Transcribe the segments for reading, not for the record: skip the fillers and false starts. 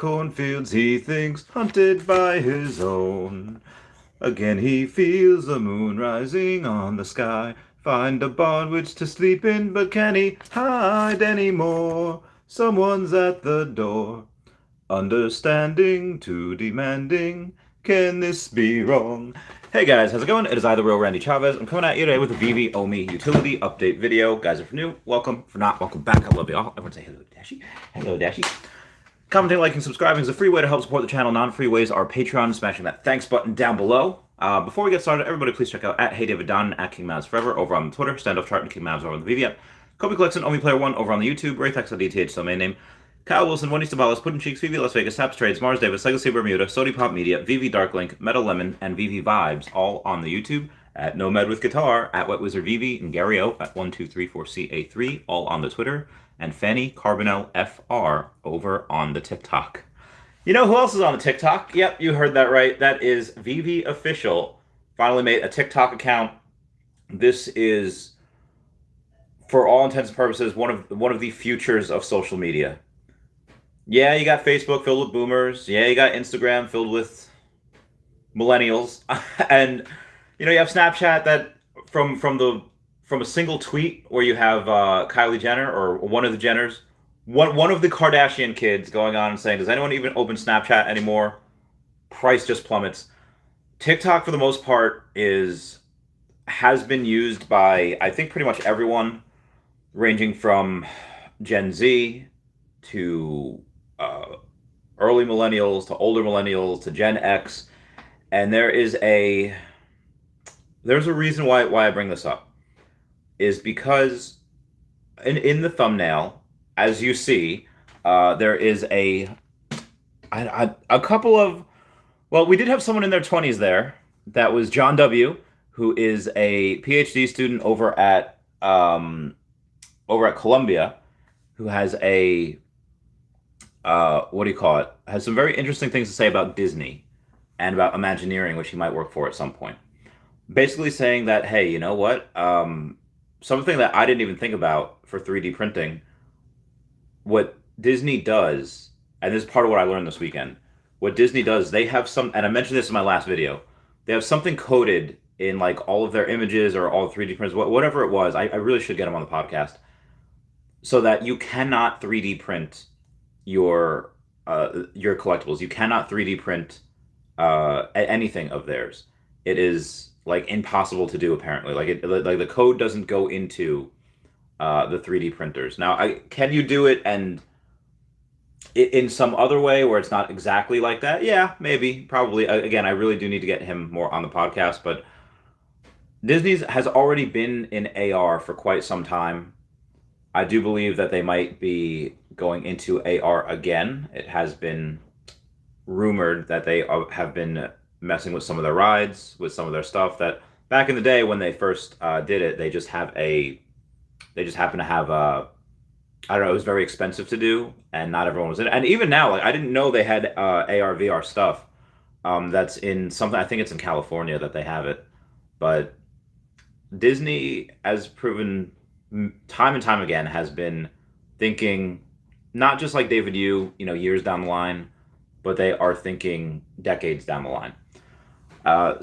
Cornfields he thinks hunted by his own. Again he feels the moon rising on the sky. Find a barn which to sleep in, but can he hide any more? Someone's at the door. Understanding to demanding. Can this be wrong? Hey guys, how's it going? It is I, the real Randy Chavez. I'm coming at you today with a Veve Omi utility update video. Guys, if you're new, welcome. If not, welcome back. I love you all. Everyone say hello, Dashi. Hello, Dashi. Commenting, liking, subscribing is a free way to help support the channel. Non-free ways are Patreon, smashing that thanks button down below. Before we get started, everybody please check out at Hey David Don at King Mavs Forever over on Twitter, Standoff Chart and King Mavs over on the Veve app. Kobe Collection, Omi Player 1 over on the YouTube, Raythex on DTH domain name. Kyle Willson, Wendy Stibalis, Puddin Cheeks, Veve Las Vegas, Taps Trades, Mars Davis, Legacy Bermuda, Sody Pop Media, Veve Darklink, Metal Lemon, and Veve Vibes, all on the YouTube. At Nomad with Guitar, at Wet Wizard Veve, and Gary O at 1234CA3, all on the Twitter, and Fanny Carbonell FR over on the TikTok. You know who else is on the TikTok? Yep, you heard that right. That is Veve Official. Finally made a TikTok account. This is, for all intents and purposes, one of the futures of social media. Yeah, you got Facebook filled with boomers. Yeah, you got Instagram filled with millennials, and you have Snapchat that from a single tweet where you have Kylie Jenner or one of the Jenners, one of the Kardashian kids going on and saying, "Does anyone even open Snapchat anymore?" Price just plummets. TikTok, for the most part, has been used by, I think, pretty much everyone, ranging from Gen Z to early millennials to older millennials to Gen X, and there's a reason why I bring this up, is because in the thumbnail, as you see, there is a couple of, well, we did have someone in their 20s there. That was John W., who is a PhD student over at Columbia, who has a has some very interesting things to say about Disney and about Imagineering, which he might work for at some point. Basically saying that, hey, you know what? Something that I didn't even think about for 3D printing, what Disney does, and this is part of what I learned this weekend, what Disney does, they have some, and I mentioned this in my last video, they have something coded in like all of their images or all 3D prints, whatever it was. I really should get them on the podcast, so that you cannot 3D print your collectibles. You cannot 3D print anything of theirs. It is like impossible to do, apparently. Like the code doesn't go into the 3D printers. Now, can you do it and in some other way where it's not exactly like that? Yeah, maybe, probably. Again, I really do need to get him more on the podcast, but Disney's has already been in AR for quite some time. I do believe that they might be going into AR again. It has been rumored that they have been messing with some of their rides, with some of their stuff. That back in the day when they first did it, they just happened to have I don't know, it was very expensive to do, and not everyone was in it. And even now, like, I didn't know they had AR VR stuff. That's in something, I think it's in California that they have it. But Disney has proven time and time again, has been thinking not just like David Yu, years down the line, but they are thinking decades down the line.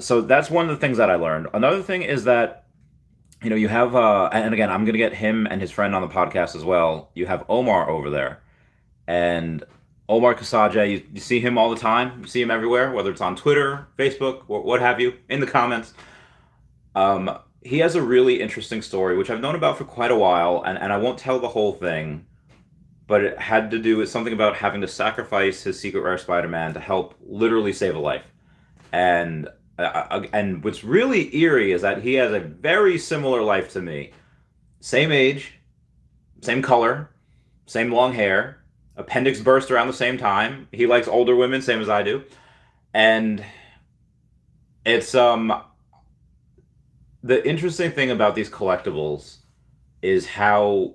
So that's one of the things that I learned. Another thing is that, you have, and again, I'm going to get him and his friend on the podcast as well. You have Omar over there. And Omar Kasaja, you see him all the time. You see him everywhere, whether it's on Twitter, Facebook, or what have you, in the comments. He has a really interesting story, which I've known about for quite a while, and I won't tell the whole thing, but it had to do with something about having to sacrifice his Secret Rare Spider-Man to help literally save a life. And what's really eerie is that he has a very similar life to me. Same age, same color, same long hair, appendix burst around the same time. He likes older women, same as I do. And it's the interesting thing about these collectibles is how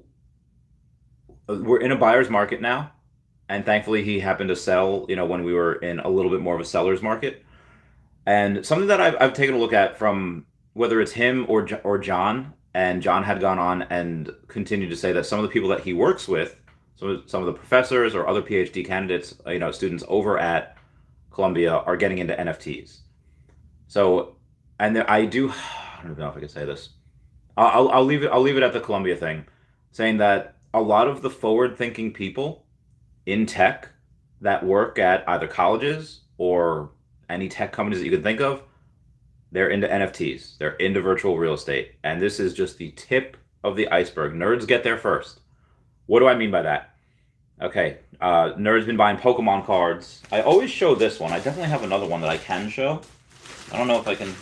we're in a buyer's market now, and thankfully he happened to sell, when we were in a little bit more of a seller's market. And something that I've taken a look at, from whether it's him or John, and John had gone on and continued to say that some of the people that he works with, some of the professors or other PhD candidates, students over at Columbia are getting into NFTs. So, and I do, I don't know if I can say this. I'll leave it. I'll leave it at the Columbia thing, saying that a lot of the forward-thinking people in tech that work at either colleges or any tech companies that you can think of, they're into NFTs. They're into virtual real estate, and this is just the tip of the iceberg. Nerds get there first. What do I mean by that? Okay, nerds been buying Pokemon cards. I always show this one. I definitely have another one that I can show. I don't know if I can.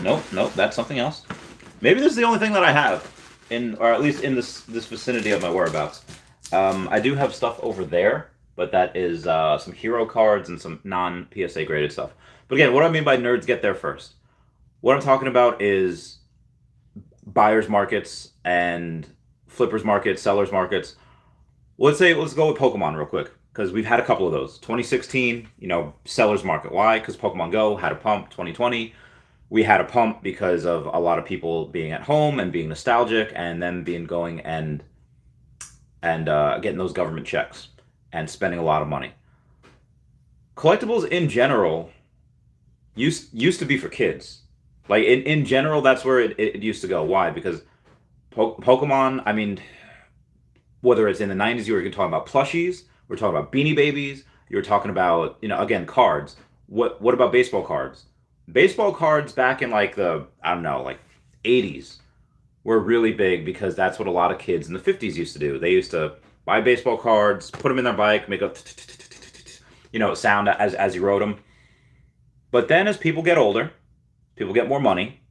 Nope, that's something else. Maybe this is the only thing that I have, or at least in this vicinity of my whereabouts. I do have stuff over there, but that is some hero cards and some non-PSA graded stuff. But again, what I mean by nerds get there first. What I'm talking about is buyers markets and flippers markets, sellers markets. Let's go with Pokemon real quick, because we've had a couple of those. 2016, sellers market. Why? Because Pokemon Go had a pump. 2020, we had a pump because of a lot of people being at home and being nostalgic, and them going and getting those government checks and spending a lot of money. Collectibles in general used to be for kids. Like in general, that's where it used to go. Why? Because Pokemon, I mean, whether it's in the 90s, you were talking about plushies, we're talking about Beanie Babies, you were talking about, again, cards. What about baseball cards? Baseball cards back in like the, I don't know, like 80s were really big, because that's what a lot of kids in the 50s used to do. They used to buy baseball cards, put them in their bike, make a sound as you rode them. But then as people get older, people get more money,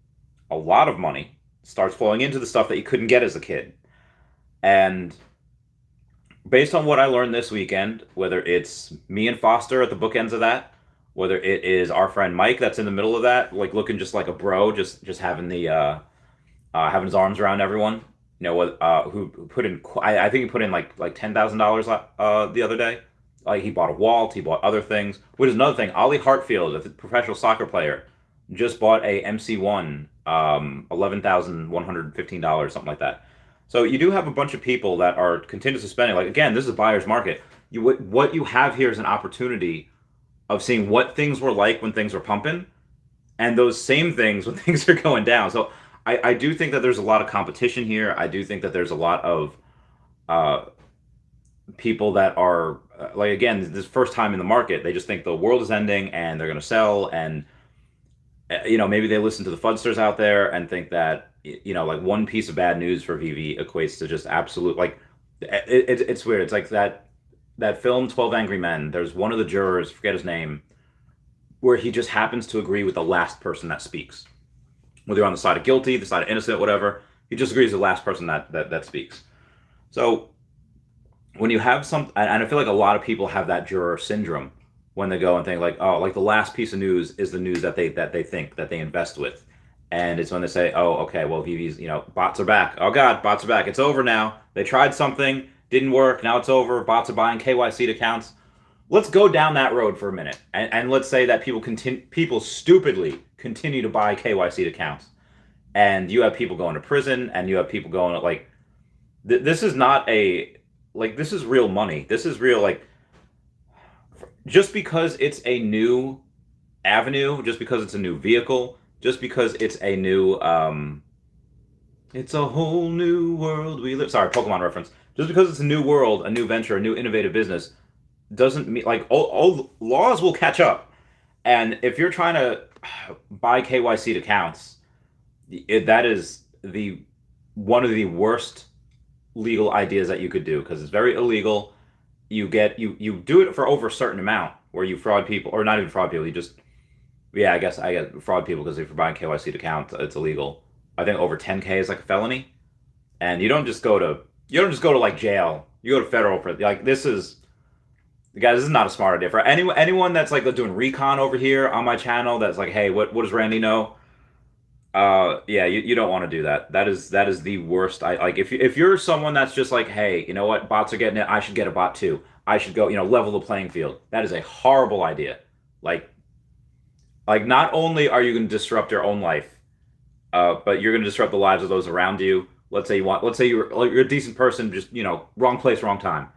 a lot of money starts flowing into the stuff that you couldn't get as a kid. And based on what I learned this weekend, whether it's me and Foster at the bookends of that, whether it is our friend Mike that's in the middle of that, like looking just like a bro, just having the having his arms around everyone, who put in, I think he put in like $10,000 the other day. Like he bought a Walt, he bought other things. Which is another thing. Ollie Hartfield, a professional soccer player, just bought a MC1, $11,115, something like that. So you do have a bunch of people that are continuously spending. Like again, this is a buyer's market. What you have here is an opportunity of seeing what things were like when things were pumping, and those same things when things are going down. So I do think that there's a lot of competition here. I do think that there's a lot of people that are like, again, this first time in the market, they just think the world is ending and they're going to sell, and maybe they listen to the fudsters out there and think that like one piece of bad news for Veve equates to just absolute, like it's weird. It's like that film 12 Angry Men. There's one of the jurors, forget his name, where he just happens to agree with the last person that speaks, whether you're on the side of guilty, the side of innocent, whatever. He just agrees with the last person that speaks. So when you have and I feel like a lot of people have that juror syndrome when they go and think like, oh, like the last piece of news is the news that they think that they invest with. And it's when they say, oh, okay, well, Veve's, bots are back. Oh God, bots are back. It's over now. They tried something, didn't work. Now it's over. Bots are buying KYC accounts. Let's go down that road for a minute. And let's say that people stupidly continue to buy KYC accounts. And you have people going to prison, and you have people going like, this is not this is real money. This is real, like, just because it's a new avenue, just because it's a new vehicle, just because it's a new, it's a whole new world we live. Sorry, Pokemon reference. Just because it's a new world, a new venture, a new innovative business, doesn't mean, like, all laws will catch up. And if you're trying to buy KYC accounts, that is one of the worst legal ideas that you could do, because it's very illegal. You do it for over a certain amount where you fraud people, or not even fraud people. I guess fraud people, because if you're buying KYC accounts, it's illegal. I think over 10K is like a felony, and you don't just go to like jail. You go to federal prison. Like, this is not a smart idea for anyone that's like doing recon over here on my channel. That's like, hey, what does Randy know? You don't want to do that. That is the worst. If you're someone that's just like, hey, you know what, bots are getting it, I should get a bot too. I should go, level the playing field. That is a horrible idea. Like not only are you going to disrupt your own life, but you're going to disrupt the lives of those around you. let's say you're a decent person, just wrong place, wrong time.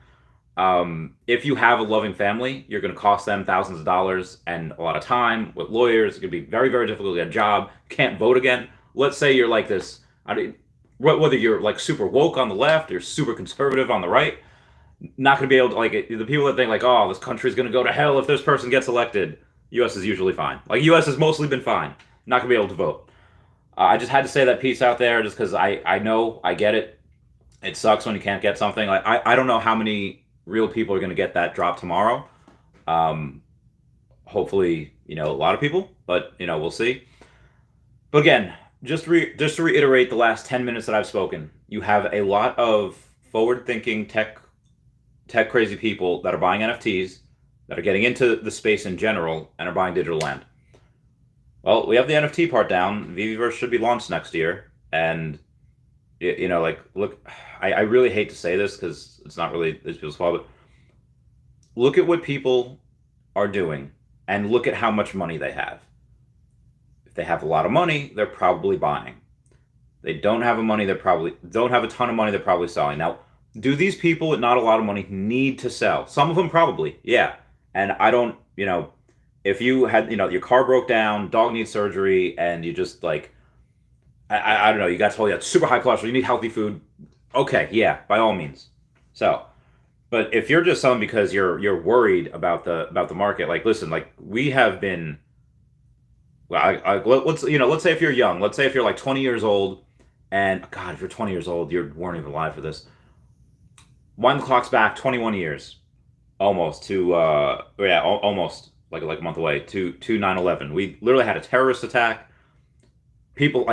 If you have a loving family, you're going to cost them thousands of dollars and a lot of time with lawyers. It's going to be very, very difficult to get a job. Can't vote again. Let's say you're like this. I mean, whether you're like super woke on the left or super conservative on the right, not going to be able to the people that think like, oh, this country's going to go to hell if this person gets elected. U.S. is usually fine. Like U.S. has mostly been fine. Not going to be able to vote. I just had to say that piece out there just because I know I get it. It sucks when you can't get something. Like I don't know how many real people are going to get that drop tomorrow. Um, Hopefully, a lot of people, but we'll see. But again, just to reiterate the last 10 minutes that I've spoken, you have a lot of forward-thinking tech crazy people that are buying NFTs, that are getting into the space in general, and are buying digital land. Well, we have the NFT part down. Veveverse should be launched next year, and look, I really hate to say this because it's not really these people's fault, but look at what people are doing, and look at how much money they have. If they have a lot of money, they're probably buying. They don't have a money, they probably don't have a ton of money, they're probably selling. Now, do these people with not a lot of money need to sell? Some of them probably, yeah. And I don't, if you had, your car broke down, dog needs surgery, and you just like, I don't know, you got told you had super high cholesterol, you need healthy food. Okay, yeah, by all means. So, but if you're just selling because you're worried about the market, like listen, like we have been. Well, let's say if you're young, let's say if you're like 20 years old, and God, if you're 20 years old, you weren't even alive for this. Wind the clocks back 21 years, almost to almost like a month away to 9/11. We literally had a terrorist attack. People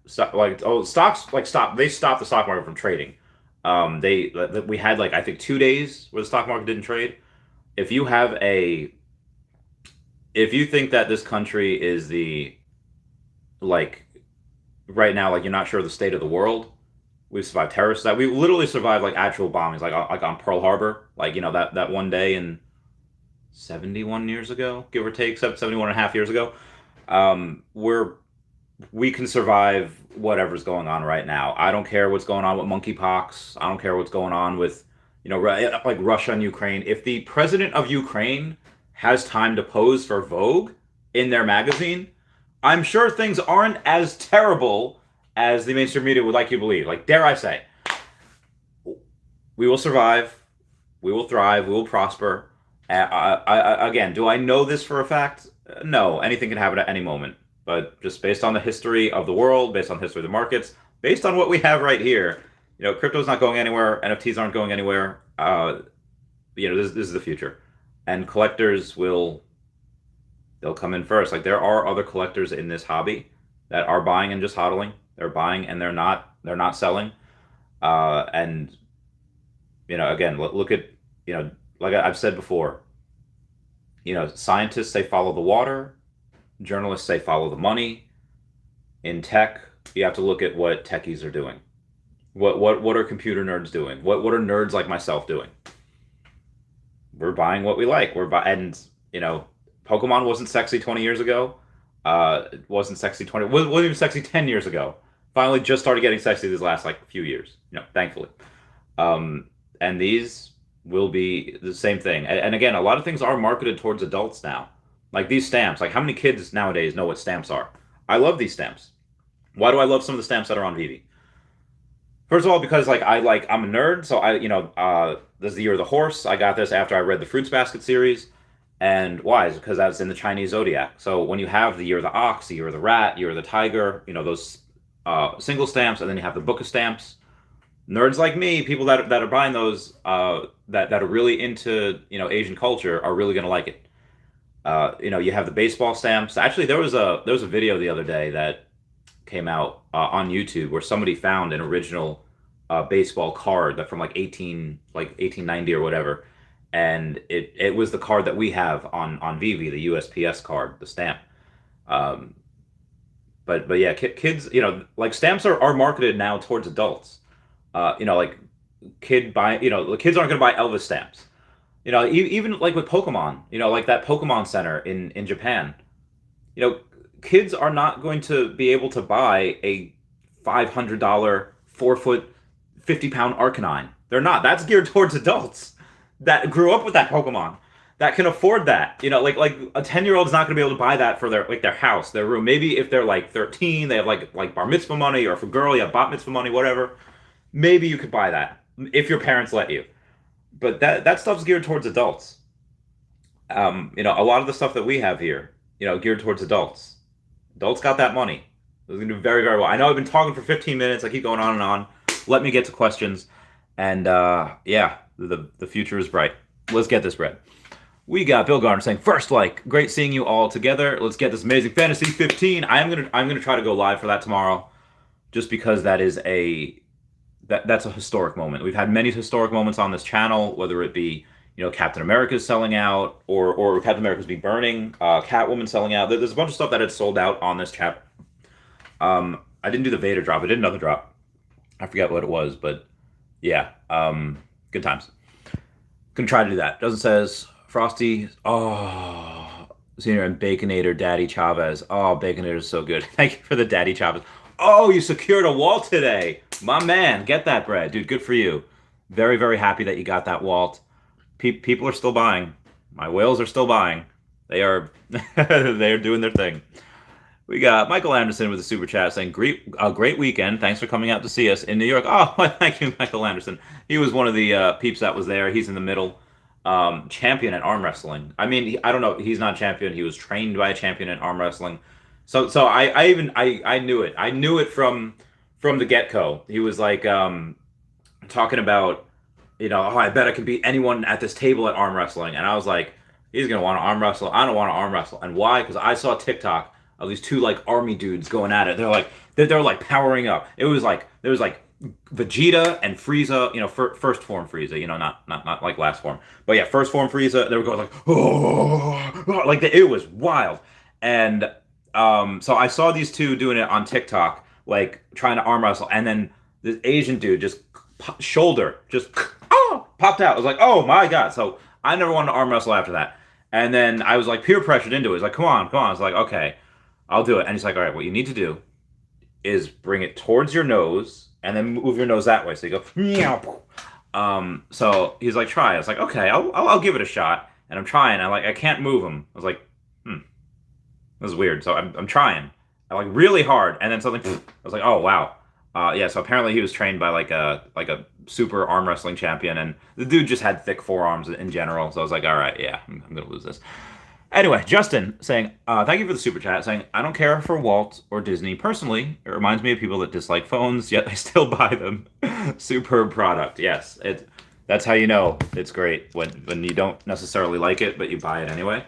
stocks like stopped. They stopped the stock market from trading. We had like I think 2 days where the stock market didn't trade. If you have if you think that this country is like right now, like you're not sure of the state of the world, we've survived terrorists. That we literally survived like actual bombings, like on Pearl Harbor, like that one day in 71 years ago, give or take, 71 and a half years ago. We can survive whatever's going on right now. I don't care what's going on with monkeypox. I don't care what's going on with like Russia and Ukraine. If the president of Ukraine has time to pose for Vogue in their magazine, I'm sure things aren't as terrible as the mainstream media would like you to believe. Like, dare I say, we will survive, we will thrive, we will prosper. Again, do I know this for a fact? No, anything can happen at any moment. But just based on the history of the world, based on the history of the markets, based on what we have right here, crypto's not going anywhere, NFTs aren't going anywhere. This is the future. And collectors they'll come in first. Like there are other collectors in this hobby that are buying and just hodling. They're buying and they're not selling. And again, look at like I've said before. Scientists say follow the water. Journalists say follow the money. In tech, you have to look at what techies are doing. What are computer nerds doing? What are nerds like myself doing? We're buying what we like. And Pokemon wasn't sexy 20 years ago. It wasn't sexy wasn't even sexy 10 years ago. Finally just started getting sexy these last like few years, thankfully. And these will be the same thing. And again, a lot of things are marketed towards adults now. Like these stamps, like how many kids nowadays know what stamps are? I love these stamps. Why do I love some of the stamps that are on Veve? First of all, because I'm a nerd, so this is the year of the horse. I got this after I read the Fruits Basket series. And why? Is because that's in the Chinese zodiac. So when you have the year of the ox, the year of the rat, year of the tiger, those single stamps, and then you have the book of stamps. Nerds like me, people that are buying those, that are really into Asian culture, are really gonna like it. You have the baseball stamps. Actually, there was a video the other day that came out on YouTube where somebody found an original baseball card that from like 1890 or whatever, and it was the card that we have on Veve, the USPS card, the stamp. But yeah, kids, like stamps are marketed now towards adults. Like the kids aren't going to buy Elvis stamps. Even like with Pokemon, like that Pokemon Center in Japan, kids are not going to be able to buy a $500 4 foot, 50-pound Arcanine. They're not. That's geared towards adults that grew up with that Pokemon that can afford that. Like a 10-year-old is not going to be able to buy that for their house, their room. Maybe if they're like 13, they have like bar mitzvah money, or if a girl, you have bat mitzvah money, whatever. Maybe you could buy that if your parents let you. But that stuff's geared towards adults. A lot of the stuff that we have here, geared towards adults. Adults got that money. They're going to do very, very well. I know I've been talking for 15 minutes. I keep going on and on. Let me get to questions. And yeah, the future is bright. Let's get this bread. We got Bill Garner saying, first like, great seeing you all together. Let's get this amazing Fantasy 15. I'm gonna try to go live for that tomorrow, just because that's a historic moment. We've had many historic moments on this channel, whether it be Captain America's selling out, or Captain America's be burning, Catwoman selling out. There's a bunch of stuff that had sold out on this chat. I didn't do the Vader drop. I did another drop. I forget what it was, but yeah, good times. Gonna try to do that. Doesn't says Frosty. Oh, Senior and Baconator Daddy Chavez. Oh, Baconator is so good. Thank you for the Daddy Chavez. Oh, you secured a walt today, my man. Get that bread, dude. Good for you. Very, very happy that you got that walt. People are still buying. My whales are still buying. They are they are doing their thing. We got Michael Anderson with a super chat saying, great weekend. Thanks for coming out to see us in New York. Oh, thank you, Michael Anderson. He was one of the peeps that was there. He's in the middle. Champion at arm wrestling. I mean, I don't know. He's not champion. He was trained by a champion in arm wrestling. So I knew it. I knew it from the get-go. He was like talking about, I bet I can beat anyone at this table at arm wrestling. And I was like, he's going to want to arm wrestle. I don't want to arm wrestle. And why? Because I saw TikTok of these two like army dudes going at it. They're like powering up. There was like Vegeta and Frieza, first form Frieza, not like last form, but yeah, first form Frieza. They were going like, oh, like it was wild. And so I saw these two doing it on TikTok, like trying to arm wrestle, and then this Asian dude just shoulder just popped out. I was like, oh my god. So I never wanted to arm wrestle after that. And then I was like peer pressured into it. He's like, come on. I was like, okay, I'll do it. And he's like, all right, what you need to do is bring it towards your nose and then move your nose that way. So you go, so he's like, try. I was like, okay, I'll give it a shot. And I'm trying. I can't move him. I was like, this is weird. So I'm trying. I like really hard. And then something, I was like, oh, wow. Yeah, so apparently he was trained by like a super arm wrestling champion. And the dude just had thick forearms in general. So I was like, all right, yeah, I'm going to lose this. Anyway, Justin saying, thank you for the super chat, saying, I don't care for Walt or Disney. Personally, it reminds me of people that dislike phones, yet they still buy them. Superb product. Yes, that's how you know it's great, when you don't necessarily like it, but you buy it anyway.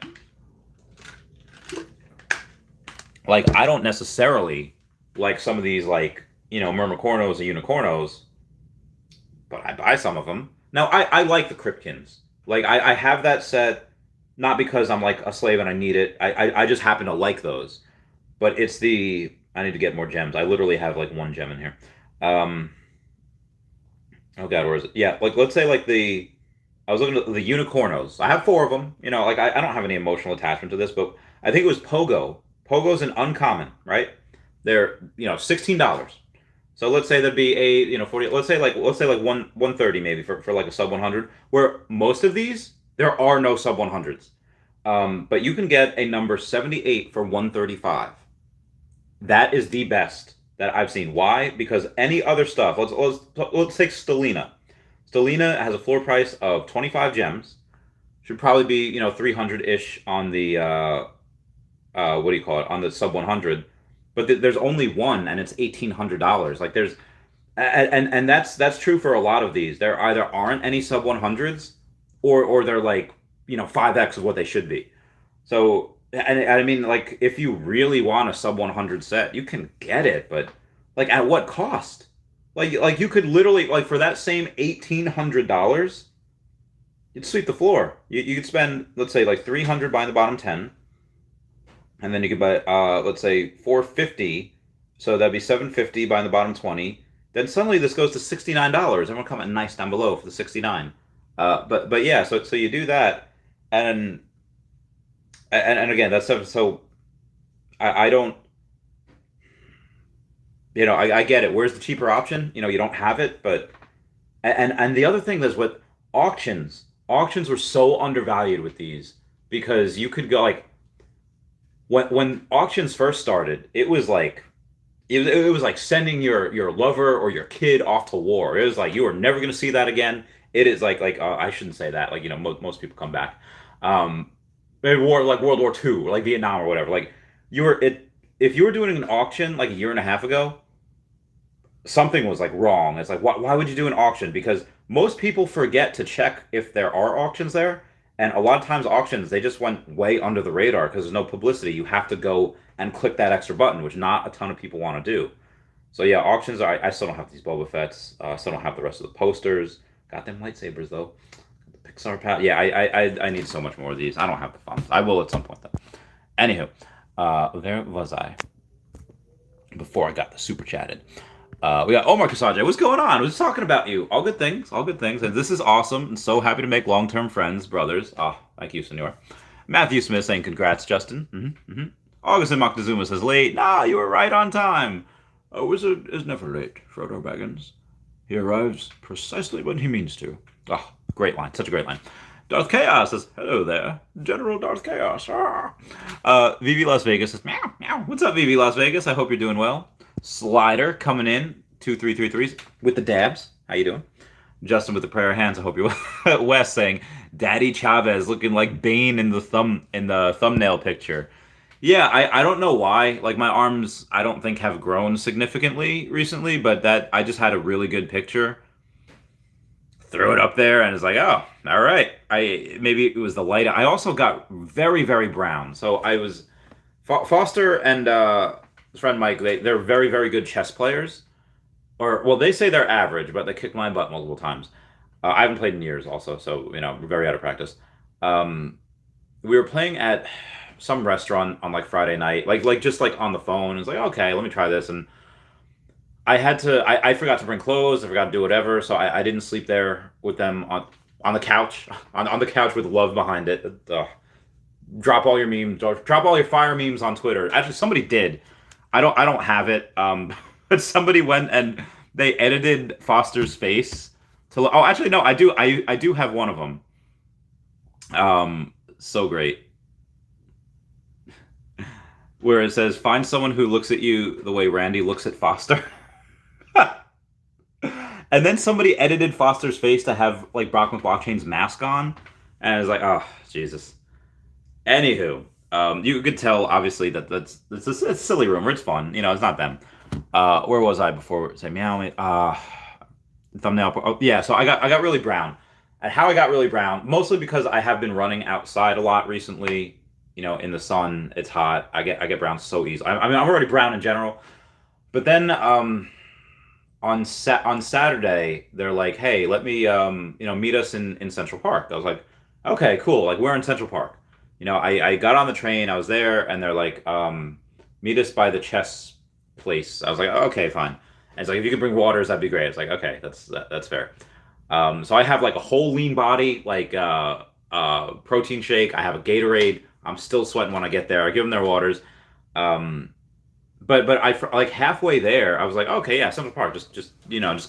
Like, I don't necessarily like some of these, like, Myrmicornos and Unicornos, but I buy some of them. Now, I like the Cryptkins. Like, I have that set. Not because I'm like a slave and I need it. I just happen to like those. But it's I need to get more gems. I literally have like one gem in here. Oh god, where is it? Yeah, like let's say like I was looking at the Unicornos. I have 4 of them. Like I don't have any emotional attachment to this, but I think it was Pogo. Pogo's an uncommon, right? They're $16. So let's say there'd be 40. Let's say like 130 maybe for like a sub 100. Where most of these, there are no sub 100s. But you can get a number 78 for 135. That is the best that I've seen. Why? Because any other stuff, let's take Stelina. Stelina has a floor price of 25 gems. Should probably be, 300-ish on the, what do you call it, on the sub 100. But there's only one, and it's $1,800. Like and that's true for a lot of these. There either aren't any sub 100s, or they're like 5x of what they should be. So and I mean, like, if you really want a sub 100 set, you can get it, but like at what cost? Like you could literally, like, for that same $1,800, you'd sweep the floor. You could spend, let's say, like 300 buying the bottom 10, and then you could buy let's say 450, so that'd be 750 buying the bottom 20. Then suddenly this goes to $69. Everyone comment nice down below for the 69. But yeah, so you do that, and again, that's stuff. So I don't, I get it. Where's the cheaper option? You don't have it, but and the other thing is with auctions. Auctions were so undervalued with these because you could go like when auctions first started, it was like sending your lover or your kid off to war. It was like you are never going to see that again. It is like I shouldn't say that. Like most people come back. Maybe war like World War II or like Vietnam or whatever. Like you were it if you were doing an auction like a year and a half ago, something was like wrong. It's like why would you do an auction? Because most people forget to check if there are auctions there, and a lot of times auctions they just went way under the radar because there's no publicity. You have to go and click that extra button, which not a ton of people want to do. So yeah, auctions are. I still don't have these Boba Fett's. I still don't have the rest of the posters. Got them lightsabers though. The Pixar pal. Yeah, I need so much more of these. I don't have the funds. I will at some point though. Anywho, there was I before I got the super chatted. We got Omar Kasaje. What's going on? I was talking about you. All good things. All good things. And this is awesome. And so happy to make long-term friends, brothers. Oh, thank you, senor. Matthew Smith saying congrats, Justin. Augustin Moctezuma says late. Nah, you were right on time. A wizard is never late, Frodo Baggins. He arrives precisely when he means to. Oh, great line. Such a great line. Darth Chaos says, hello there, General Darth Chaos. Vivi Las Vegas says, meow, meow. What's up, Vivi Las Vegas? I hope you're doing well. Slider coming in, 2333s with the dabs. How you doing? Justin with the prayer hands. I hope you're well. Wes saying, Daddy Chavez looking like Bane in the thumbnail picture. Yeah, I don't know why. Like my arms, I don't think have grown significantly recently, but that I just had a really good picture. Threw it up there, and it's like, oh, all right. Maybe it was the light. I also got very, very brown. So I was Foster and his friend Mike. They're very, very good chess players. Or well, they say they're average, but they kicked my butt multiple times. I haven't played in years, also, so we're very out of practice. We were playing at some restaurant on like Friday night, like just like on the phone. It's like, okay, let me try this, and I forgot to bring clothes. I forgot to do whatever, so I didn't sleep there with them on the couch on the couch with love behind it. Drop all your memes, drop all your fire memes on Twitter. Actually, somebody did. I don't have it. But somebody went and they edited Foster's face to. Oh, actually, no, I do. I do have one of them. So great. Where it says, find someone who looks at you the way Randy looks at Foster. And then somebody edited Foster's face to have like Brock McBlockchain's mask on. And I was like, oh, Jesus. Anywho, you could tell obviously that it's a silly rumor. It's fun. It's not them. Where was I before? Say meow. Thumbnail. Oh, yeah. So I got really brown. And how I got really brown, mostly because I have been running outside a lot recently. In the sun, it's hot. I get brown so easily. I mean, I'm already brown in general. But then on Saturday, they're like, hey, let me meet us in Central Park. I was like, okay, cool. Like we're in Central Park. I got on the train. I was there, and they're like, meet us by the chess place. I was like, okay, fine. And it's like, if you could bring waters, that'd be great. It's like, okay, that's fair. So I have like a whole lean body, like protein shake. I have a Gatorade. I'm still sweating when I get there. I give them their waters. But I like halfway there, I was like, okay, yeah, Central Park, just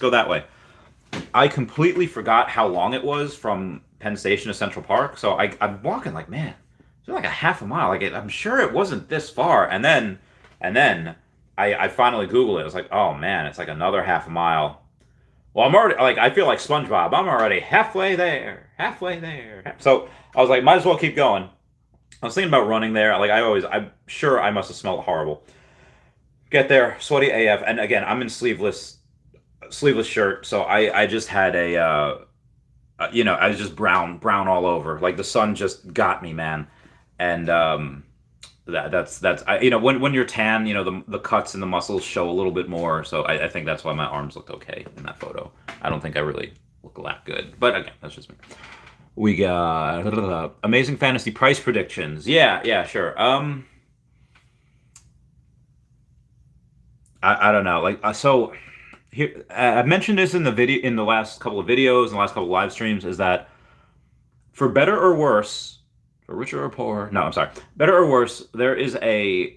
go that way. I completely forgot how long it was from Penn Station to Central Park. So I'm walking like, man, it's like a half a mile. Like I'm sure it wasn't this far. And then I finally Googled it. I was like, oh man, it's like another half a mile. Well, I'm already like, I feel like SpongeBob. I'm already halfway there. So I was like, might as well keep going. I was thinking about running there. Like I'm sure I must have smelled horrible. Get there, sweaty AF, and again, I'm in sleeveless shirt, so I just had I was just brown all over. Like the sun just got me, man. And that's when you're tan, the cuts and the muscles show a little bit more. So I think that's why my arms looked okay in that photo. I don't think I really look that good, but again, that's just me. We got amazing fantasy price predictions. Yeah, sure. I don't know. Like so, here I mentioned this in the last couple of videos and the last couple of live streams. Is that for better or worse, for richer or poor? No, I'm sorry. Better or worse, there's an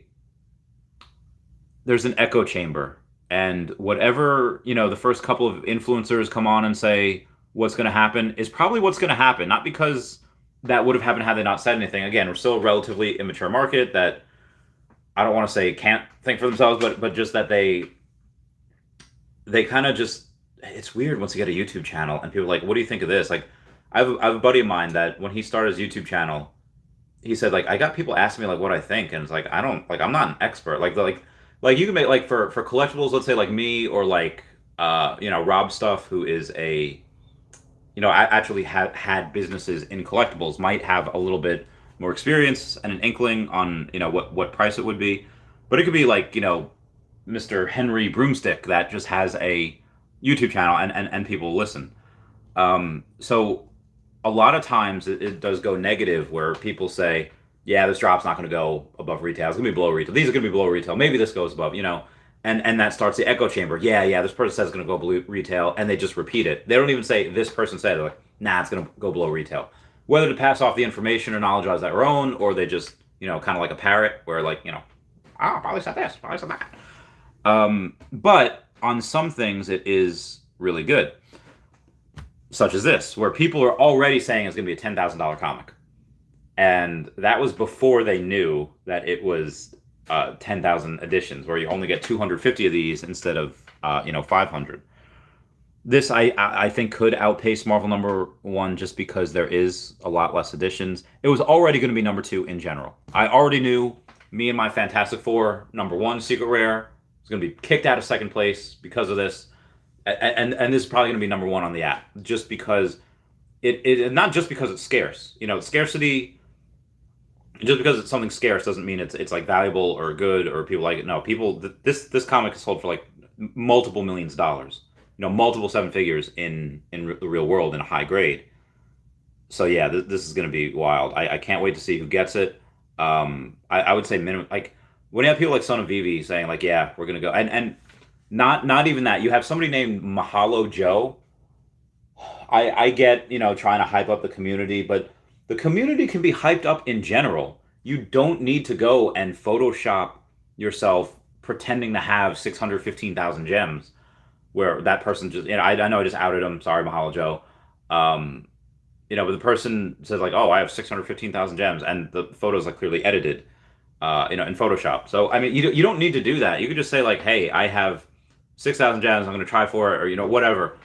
echo chamber, And whatever, the first couple of influencers come on and say what's going to happen is probably what's going to happen. Not because that would have happened had they not said anything. Again, we're still a relatively immature market that I don't want to say can't think for themselves, but just that they kind of just, it's weird once you get a YouTube channel and people are like, what do you think of this? Like, I have a buddy of mine that when he started his YouTube channel, he said like, I got people asking me like what I think, and it's like, I don't, like, I'm not an expert. Like you can make, like, for collectibles, let's say like me, or like Rob Stuff, who is a, I actually have had businesses in collectibles, might have a little bit more experience and an inkling on what price it would be. But it could be like Mr. Henry Broomstick that just has a YouTube channel, and people listen. So a lot of times it does go negative, where people say, yeah, this drop's not going to go above retail. It's going to be below retail. These are going to be below retail. Maybe this goes above, and that starts the echo chamber. Yeah, this person says it's going to go below retail, and they just repeat it. They don't even say this person said it. They're like, nah, it's going to go below retail. Whether to pass off the information or knowledge as their own, or they just, kind of like a parrot, where like, probably said this, probably said that. But on some things, it is really good, such as this, where people are already saying it's going to be a $10,000 comic. And that was before they knew that it was 10,000 editions, where you only get 250 of these instead of 500. This I think could outpace Marvel #1, just because there is a lot less editions. It was already going to be #2 in general. I already knew me and my Fantastic Four #1 Secret Rare was going to be kicked out of second place because of this, and this is probably going to be #1 on the app, just because it not just because it's scarce. Scarcity. Just because it's something scarce doesn't mean it's like valuable or good or people like it. No, this comic is sold for like multiple millions of dollars. Multiple seven figures in the real world in a high grade. So yeah, this is going to be wild. I can't wait to see who gets it. I would say minimum, like when you have people like Son of Veve saying like, yeah, we're going to go, and not even that. You have somebody named Mahalo Joe. I get, trying to hype up the community, but the community can be hyped up in general. You don't need to go and Photoshop yourself pretending to have 615,000 gems, where that person just, I know I just outed him. Sorry, Mahalo Joe. But the person says like, oh, I have 615,000 gems, and the photo's like clearly edited, in Photoshop. So, I mean, you don't need to do that. You could just say like, hey, I have 6,000 gems. I'm going to try for it, or, whatever.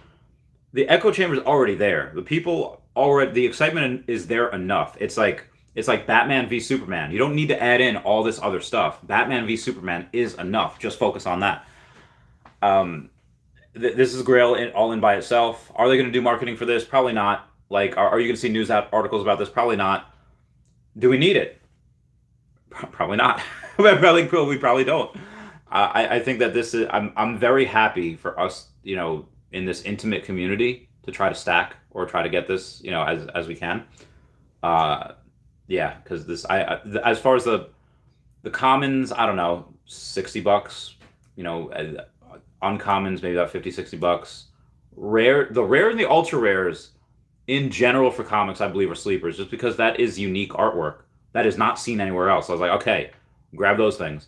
The echo chamber is already there. The excitement is there enough. It's like Batman v Superman. You don't need to add in all this other stuff. Batman v Superman is enough. Just focus on that. This is Grail all in by itself. Are they going to do marketing for this? Probably not. Like, are you going to see news articles about this? Probably not. Do we need it? Probably not. We probably don't. I think that this is. I'm very happy for us, in this intimate community, to try to stack or try to get this, as we can. Yeah, because this, as far as the commons, I don't know, $60. Uncommons maybe about $50-$60. The rare and the ultra rares, in general for comics, I believe are sleepers, just because that is unique artwork that is not seen anywhere else. So I was like, okay, grab those things.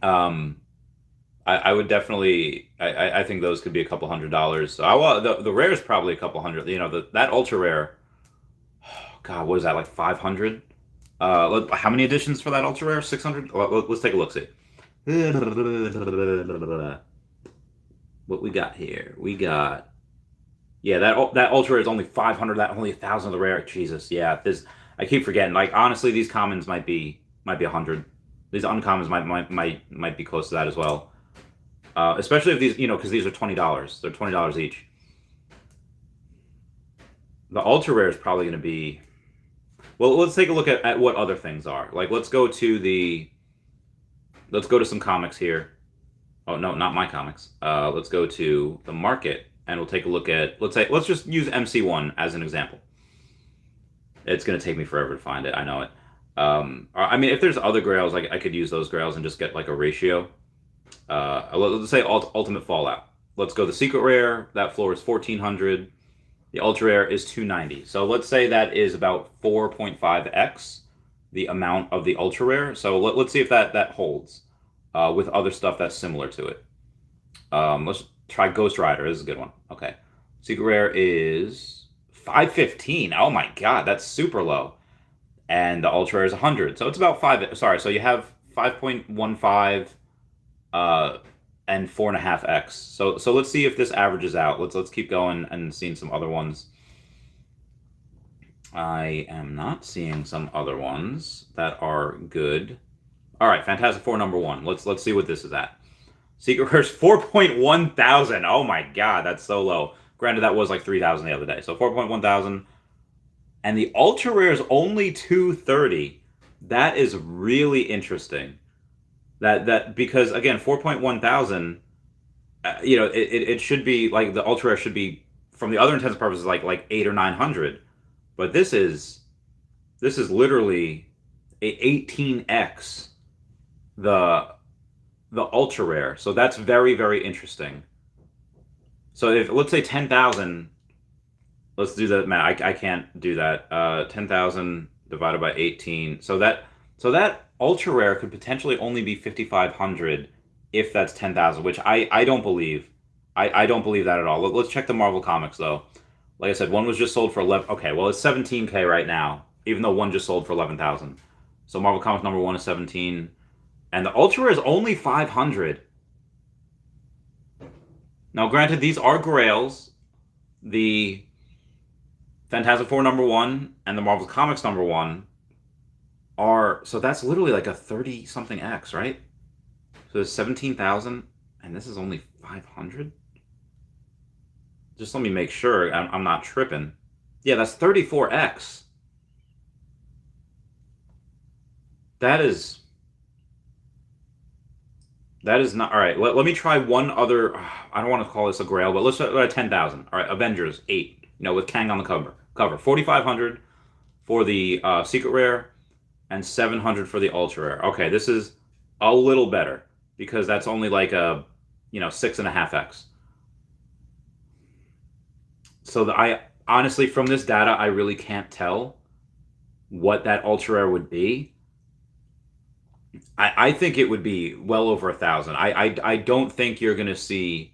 I would definitely. I think those could be a couple $100s. So the rare is probably a couple hundred. That ultra rare. Oh, God, what is that, like 500? How many editions for that ultra rare? 600. Let's take a look. See. What we got here? We got. Yeah, that ultra rare is only 500. That only 1,000 of the rare. Jesus, yeah. I keep forgetting. Like, honestly, these commons might be 100. These uncommons might be close to that as well. Especially if these, because these are $20. They're $20 each. The ultra rare is probably going to be. Well, let's take a look at what other things are. Like, let's go to some comics here. Oh no, not my comics. Let's go to the market, and we'll take a look at. Let's just use MC1 as an example. It's going to take me forever to find it. I know it. I mean, if there's other grails, like I could use those grails and just get like a ratio. Let's say Ultimate Fallout. Let's go the Secret Rare. That floor is 1,400. The Ultra Rare is 290. So let's say that is about 4.5x the amount of the Ultra Rare. So let's see if that holds with other stuff that's similar to it. Let's try Ghost Rider. This is a good one. Okay. Secret rare is 515. Oh my god, that's super low. And the ultra rare is 100. So it's about 5. Sorry, so you have 5.15 uh and 4.5x. So let's see if this averages out. Let's keep going and seeing some other ones. I am not seeing some other ones that are good. All right, Fantastic Four number 1. Let's see what this is at. Secret Rare's 4.1 thousand. Oh my god, that's so low. Granted, that was like 3,000 the other day. So 4.1 thousand. And the ultra rare is only 230. That is really interesting. That because again, 4.1 thousand. It should be like the ultra rare should be from the other intents and purposes like 8 or 900. But this is literally a 18x the ultra rare. So that's very, very interesting. So if let's say 10,000, let's do that math. I can't do that. 10,000 divided by 18. So that ultra rare could potentially only be 5,500 if that's 10,000, which I don't believe. I don't believe that at all. Let's check the Marvel Comics though. Like I said, one was just sold for 11. Okay, well it's 17K right now, even though one just sold for 11,000. So Marvel Comics number 1 is 17, and the ultra rare is only 500. Now, granted, these are grails. The Fantastic Four number 1 and the Marvel Comics number 1 are, so that's literally like a 30 something X, right? So there's 17,000 and this is only 500. Just let me make sure I'm not tripping. Yeah, that's 34X. That is not all right. Let me try one other. I don't want to call this a grail, but let's try 10,000. All right, Avengers 8. With Kang on the cover 4,500 for the secret rare and 700 for the ultra rare. Okay, this is a little better because that's only like a 6.5x. So I honestly, from this data, I really can't tell what that ultra rare would be. I think it would be well over 1,000. I don't think you're going to see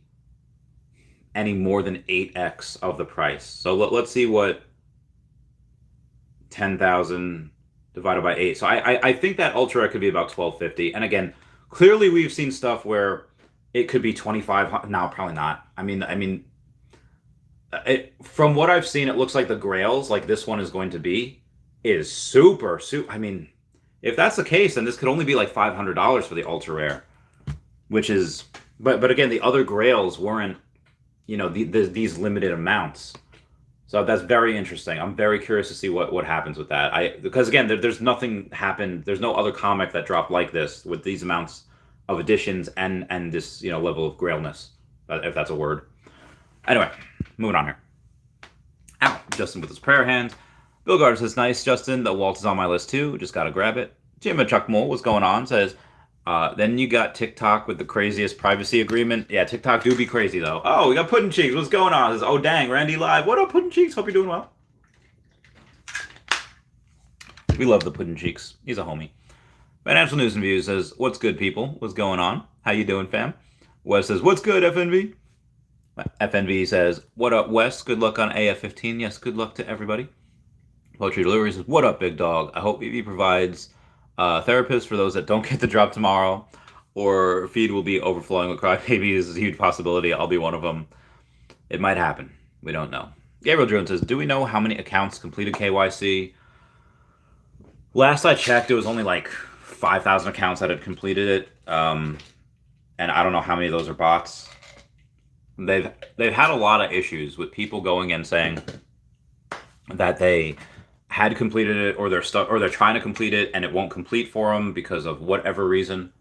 any more than 8x of the price. So let's see what 10,000 divided by 8. So I think that ultra rare could be about 1,250. And again, clearly we've seen stuff where it could be 2,500. No, probably not. I mean, from what I've seen, it looks like the grails, like this one is going to be, is super. I mean, if that's the case, then this could only be like $500 for the ultra rare, which is, but again, the other grails weren't, these limited amounts. So that's very interesting. I'm very curious to see what happens with that. Because again, there's nothing happened. There's no other comic that dropped like this with these amounts of editions and this level of grailness, if that's a word. Anyway, moving on here. Ow, Justin with his prayer hands. Bill Gardner says, nice, Justin. The Walt is on my list too. Just got to grab it. Jim and Chuck Mole, what's going on? Says, then you got TikTok with the craziest privacy agreement. Yeah, TikTok do be crazy though. Oh, we got Puddin' Cheeks. What's going on? Says, oh, dang, Randy live. What up, Puddin' Cheeks? Hope you're doing well. We love the Puddin' Cheeks. He's a homie. Financial News and Views says, what's good, people? What's going on? How you doing, fam? Wes says, what's good, FNV? FNV says, what up, Wes? Good luck on AF15. Yes, good luck to everybody. Poetry Delivery says, what up, big dog? I hope Veve provides therapists for those that don't get the drop tomorrow, or feed will be overflowing with crybabies. Is a huge possibility. I'll be one of them. It might happen. We don't know. Gabriel Jones says, do we know how many accounts completed KYC? Last I checked, it was only like 5,000 accounts that had completed it. And I don't know how many of those are bots. They've had a lot of issues with people going in saying that they had completed it, or they're stuck, or they're trying to complete it and it won't complete for them because of whatever reason.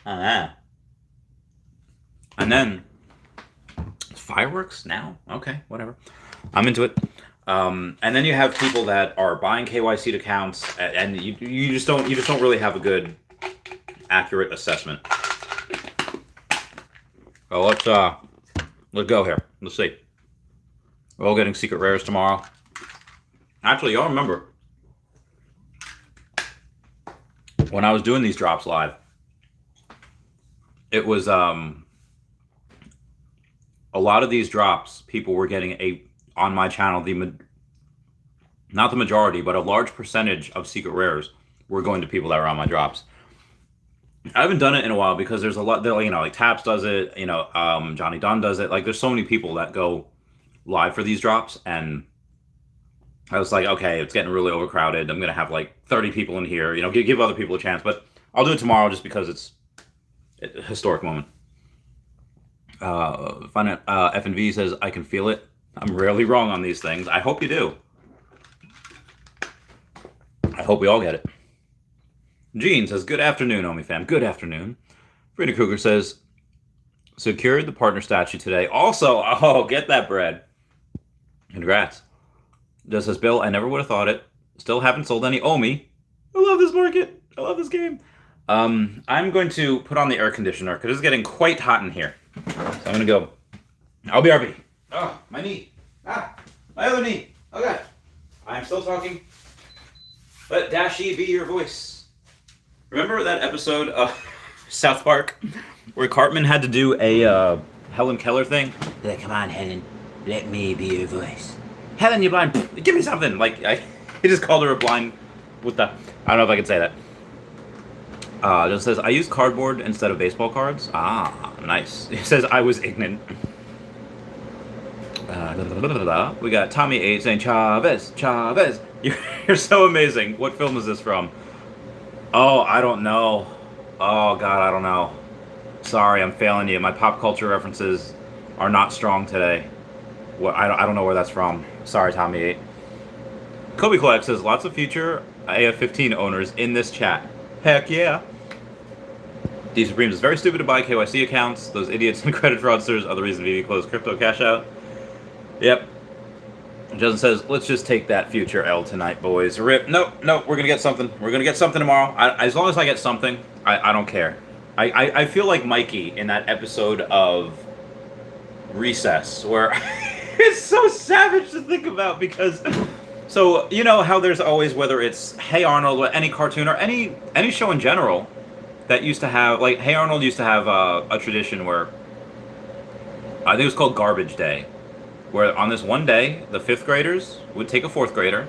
And then fireworks now. Okay, whatever. I'm into it. And then you have people that are buying KYC accounts, and you just don't really have a good, accurate assessment. Well, let's go here. Let's see. We're all getting secret rares tomorrow. Actually, y'all remember when I was doing these drops live, it was a lot of these drops, people were getting on my channel, not the majority, but a large percentage of secret rares were going to people that were on my drops. I haven't done it in a while because there's a lot, like Taps does it, Johnny Dunn does it. Like, there's so many people that go live for these drops, and I was like, okay, it's getting really overcrowded. I'm gonna have like 30 people in here, give other people a chance. But I'll do it tomorrow just because it's a historic moment. F&V says, I can feel it. I'm rarely wrong on these things. I hope you do. I hope we all get it. Gene says, good afternoon, Omi fam. Good afternoon. Frida Kruger says, secured the partner statue today. Also, get that bread. Congrats. Just says, Bill, I never would have thought it. Still haven't sold any Omi. I love this market. I love this game. I'm going to put on the air conditioner because it's getting quite hot in here. So I'm going to go. I'll be RB. Oh, my knee. My other knee. Oh, God. I'm still talking. Let Dashi be your voice. Remember that episode of South Park where Cartman had to do a Helen Keller thing? Like, come on, Helen. Let me be your voice. Helen, you blind. Give me something. He just called her a blind. I don't know if I can say that. Just says, I use cardboard instead of baseball cards. Ah, nice. It says, I was ignorant. We got Tommy 8 saying, Chavez. You're so amazing. What film is this from? Oh, I don't know. Oh, God, I don't know. Sorry, I'm failing you. My pop culture references are not strong today. I don't know where that's from. Sorry, Tommy 8. Kobe Collect says, lots of future AF-15 owners in this chat. Heck yeah. D Supremes is very stupid to buy KYC accounts. Those idiots and credit fraudsters are the reason Veve closed crypto cash out. Yep. Justin says, let's just take that future L tonight, boys. Rip. No, we're going to get something. We're going to get something tomorrow. As long as I get something, I don't care. I feel like Mikey in that episode of Recess, where it's so savage to think about because... So, you know how there's always, whether it's Hey Arnold, any cartoon, or any show in general that used to have, like, Hey Arnold used to have a tradition where, I think it was called Garbage Day, where on this one day, the 5th graders would take a 4th grader,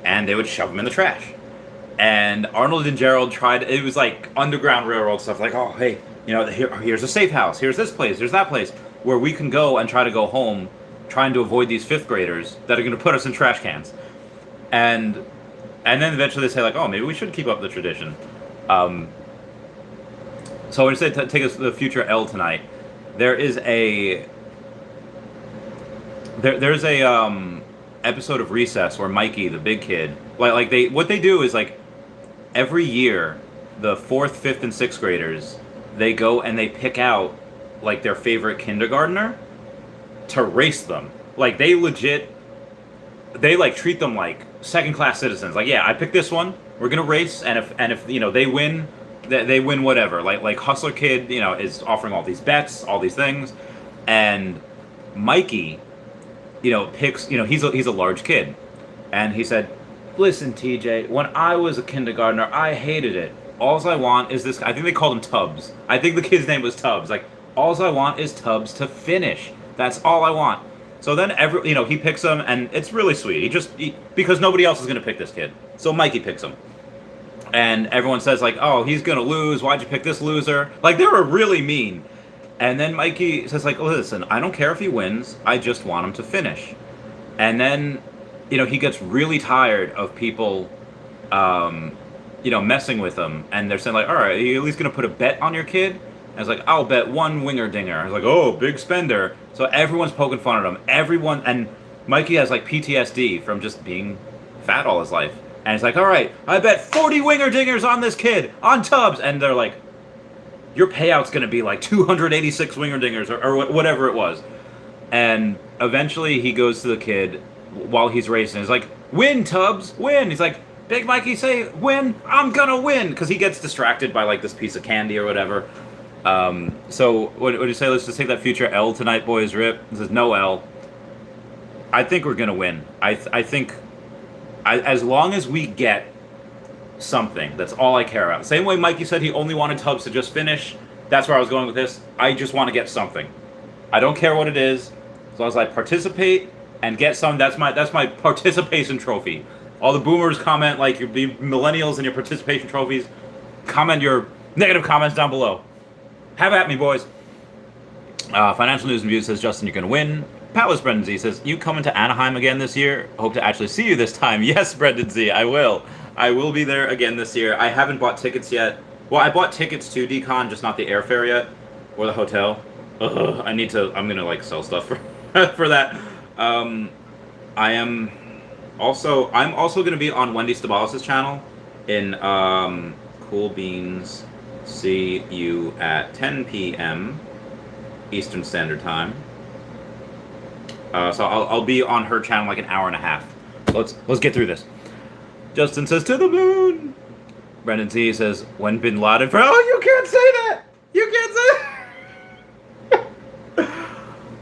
and they would shove him in the trash. And Arnold and Gerald tried, it was like Underground Railroad stuff, like, oh, hey, here's a safe house, here's this place, here's that place, where we can go and try to go home, trying to avoid these 5th graders that are going to put us in trash cans. And then eventually they say, like, oh, maybe we should keep up the tradition. So when you say take us to the future L tonight, there's a episode of Recess where Mikey, the big kid, what they do is, like, every year, the 4th, 5th, and 6th graders, they go and they pick out, like, their favorite kindergartner to race them. Like, they treat them like second-class citizens. Like, yeah, I picked this one. We're gonna race, and if they win, they win whatever. Like Hustler Kid, is offering all these bets, all these things, and Mikey, picks. He's a large kid, and he said, "Listen, TJ, when I was a kindergartner, I hated it. Alls I want is this." I think they called him Tubbs. I think the kid's name was Tubbs. Like, alls I want is Tubbs to finish. That's all I want. So then he picks him, and it's really sweet. Because nobody else is going to pick this kid. So Mikey picks him. And everyone says, like, oh, he's going to lose. Why'd you pick this loser? Like, they were really mean. And then Mikey says, like, oh, listen, I don't care if he wins. I just want him to finish. And then, he gets really tired of people, messing with him. And they're saying, like, all right, are you at least going to put a bet on your kid? I was like, I'll bet 1 winger dinger. I was like, oh, big spender. So everyone's poking fun at him. And Mikey has, like, PTSD from just being fat all his life. And he's like, all right, I bet 40 winger dingers on this kid, on Tubbs. And they're like, your payout's going to be like 286 winger dingers or whatever it was. And eventually he goes to the kid while he's racing. He's like, win, Tubbs, win. He's like, Big Mikey, say, win, I'm going to win. Because he gets distracted by, like, this piece of candy or whatever. So what do you say? Let's just take that future L tonight, boys. Rip. This is no L. I think we're gonna win. I think as long as we get something, that's all I care about. Same way Mikey said he only wanted Tubbs to just finish. That's where I was going with this. I just want to get something. I don't care what it is, as long as I participate and get some. That's my participation trophy. All the boomers comment like the millennials and your participation trophies. Comment your negative comments down below. Have at me, boys. Financial News and Views says, Justin, you're going to win. Palace Brendan Z says, you coming to Anaheim again this year? Hope to actually see you this time. Yes, Brendan Z, I will. I will be there again this year. I haven't bought tickets yet. Well, I bought tickets to DCon, just not the airfare yet, or the hotel. Ugh, I'm going to, like, sell stuff for, for that. I'm also going to be on Wendy Stibalis' channel in, Cool Beans. See you at 10 p.m. Eastern Standard Time. So I'll be on her channel like an hour and a half. So let's get through this. Justin says, to the moon. Brendan T says, when Bin Laden for... Oh, you can't say that! You can't say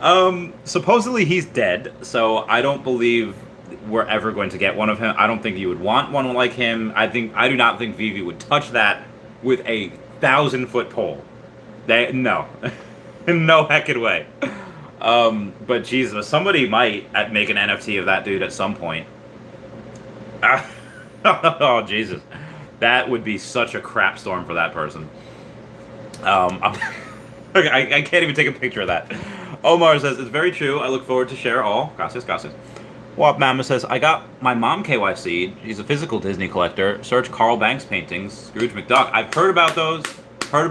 that! Supposedly he's dead, so I don't believe we're ever going to get one of him. I don't think you would want one like him. I do not think Veve would touch that with a 1,000-foot pole. No. No heckin' way. But Jesus, somebody might make an NFT of that dude at some point. Oh, Jesus. That would be such a crap storm for that person. I can't even take a picture of that. Omar says, it's very true. I look forward to share all. Gracias. Wap Mama says, I got my mom KYC'd. She's a physical Disney collector. Search Carl Banks paintings. Scrooge McDuck. I've heard about those. I'm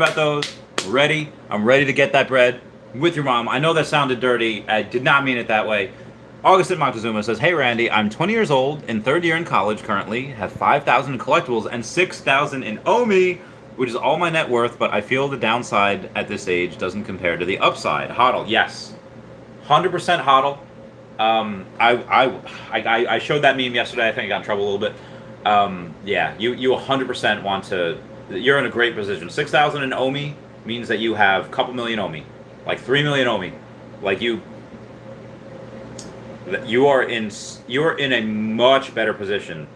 ready to get that bread with your mom. I know that sounded dirty. I did not mean it that way. Augustin Montezuma says, hey Randy, I'm 20 years old, in third year in college currently, have 5,000 in collectibles and 6,000 in OMI, which is all my net worth, but I feel the downside at this age doesn't compare to the upside. HODL, yes. 100% HODL. I showed that meme yesterday. I think I got in trouble a little bit. Yeah, you 100% want to... You're in a great position. 6,000 in OMI means that you have a couple million OMI. Like 3 million OMI. Like you are in a much better position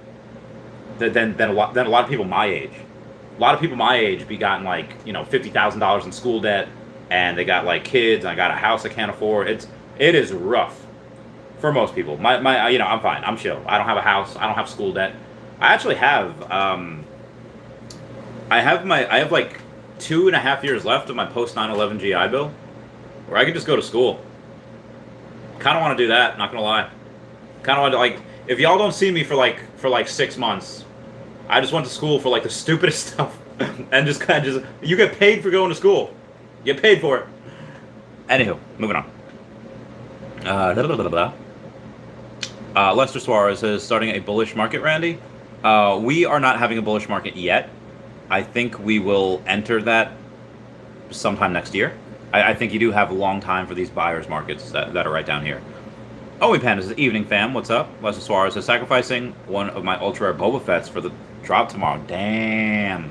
than a lot of people my age. A lot of people my age be gotten like, $50,000 in school debt, and they got like kids, and I got a house I can't afford. It is rough for most people. I'm fine. I'm chill. I don't have a house. I don't have school debt. I actually have I have like 2.5 years left of my post 9/11 GI Bill, where I could just go to school. Kind of want to do that, not gonna lie. Kind of want to, like, if y'all don't see me for like 6 months, I just went to school for like the stupidest stuff, and just you get paid for going to school. You get paid for it. Anywho, moving on. Lester Suarez is starting a bullish market, Randy. We are not having a bullish market yet. I think we will enter that sometime next year. I think you do have a long time for these buyers markets that are right down here. Owie Panda says, evening fam, what's up? Lester Suarez says, sacrificing one of my ultra rare Boba Fett's for the drop tomorrow. Damn.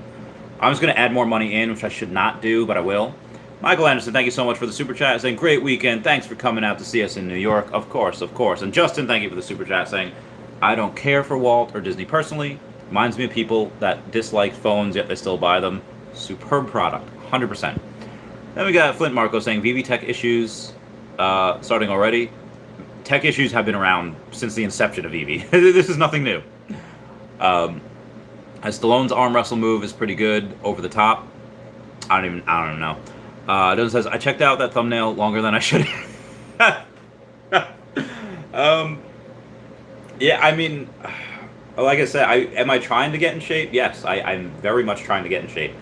I'm just going to add more money in, which I should not do, but I will. Michael Anderson, thank you so much for the super chat, saying, great weekend. Thanks for coming out to see us in New York. Of course. And Justin, thank you for the super chat, saying, I don't care for Walt or Disney personally. Reminds me of people that dislike phones, yet they still buy them. Superb product, 100%. Then we got Flint Marco saying, Veve tech issues starting already. Tech issues have been around since the inception of Veve. This is nothing new. Stallone's arm wrestle move is pretty good, over the top. I don't even know. Dylan says, I checked out that thumbnail longer than I should have. Yeah, I mean, like I said, am I trying to get in shape? Yes, I'm very much trying to get in shape.